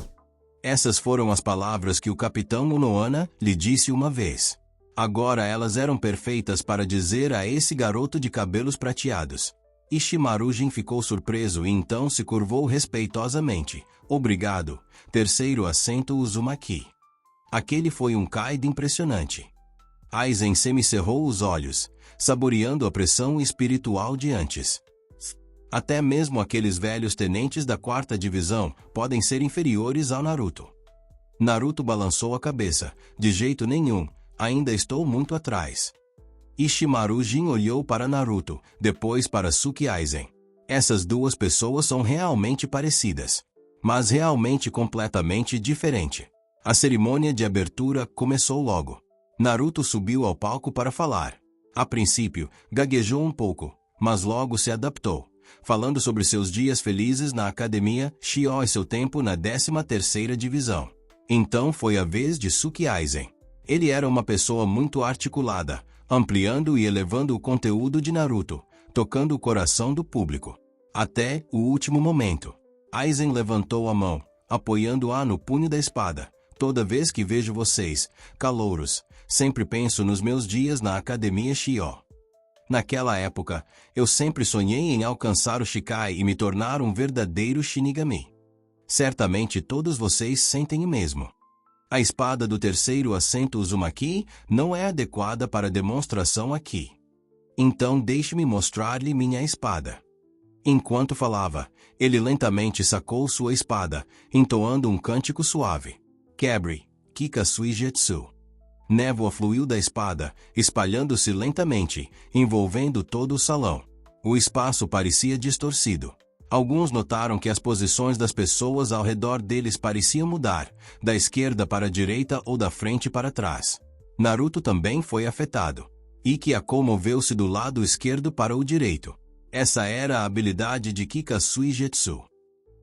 Essas foram as palavras que o capitão Unohana lhe disse uma vez. Agora elas eram perfeitas para dizer a esse garoto de cabelos prateados. Ishimaru Jin ficou surpreso e então se curvou respeitosamente. Obrigado, terceiro assento Uzumaki. Aquele foi um Kaido impressionante. Aizen semicerrou os olhos, saboreando a pressão espiritual de antes. Até mesmo aqueles velhos tenentes da 4ª divisão podem ser inferiores ao Naruto. Naruto balançou a cabeça. De jeito nenhum, ainda estou muito atrás. Ishimaru Jin olhou para Naruto, depois para Suki Aizen. Essas duas pessoas são realmente parecidas, mas realmente completamente diferentes. A cerimônia de abertura começou logo. Naruto subiu ao palco para falar. A princípio, gaguejou um pouco, mas logo se adaptou, falando sobre seus dias felizes na Academia Shio e seu tempo na 13ª divisão. Então foi a vez de Suki Aizen. Ele era uma pessoa muito articulada, ampliando e elevando o conteúdo de Naruto, tocando o coração do público. Até o último momento. Aizen levantou a mão, apoiando-a no punho da espada. Toda vez que vejo vocês, calouros, sempre penso nos meus dias na Academia Shio. Naquela época, eu sempre sonhei em alcançar o Shikai e me tornar um verdadeiro Shinigami. Certamente todos vocês sentem o mesmo. A espada do terceiro assento Uzumaki não é adequada para demonstração aqui. Então deixe-me mostrar-lhe minha espada. Enquanto falava, ele lentamente sacou sua espada, entoando um cântico suave. Quebre, Kikasui Jetsu. Névoa fluiu da espada, espalhando-se lentamente, envolvendo todo o salão. O espaço parecia distorcido. Alguns notaram que as posições das pessoas ao redor deles pareciam mudar, da esquerda para a direita ou da frente para trás. Naruto também foi afetado. Ikki Akou moveu-se do lado esquerdo para o direito. Essa era a habilidade de Kikasui Jetsu.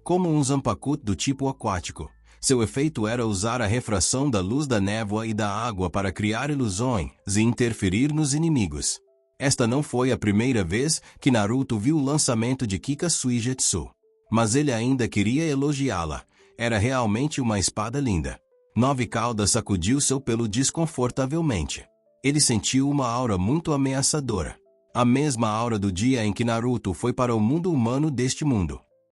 Como um Zanpakuto do tipo aquático, seu efeito era usar a refração da luz da névoa e da água para criar ilusões e interferir nos inimigos. Esta não foi a primeira vez que Naruto viu o lançamento de Kikasui Jetsu. Mas ele ainda queria elogiá-la. Era realmente uma espada linda. Nove Caudas sacudiu seu pelo desconfortavelmente. Ele sentiu uma aura muito ameaçadora. A mesma aura do dia em que Naruto foi para o mundo humano deste mundo.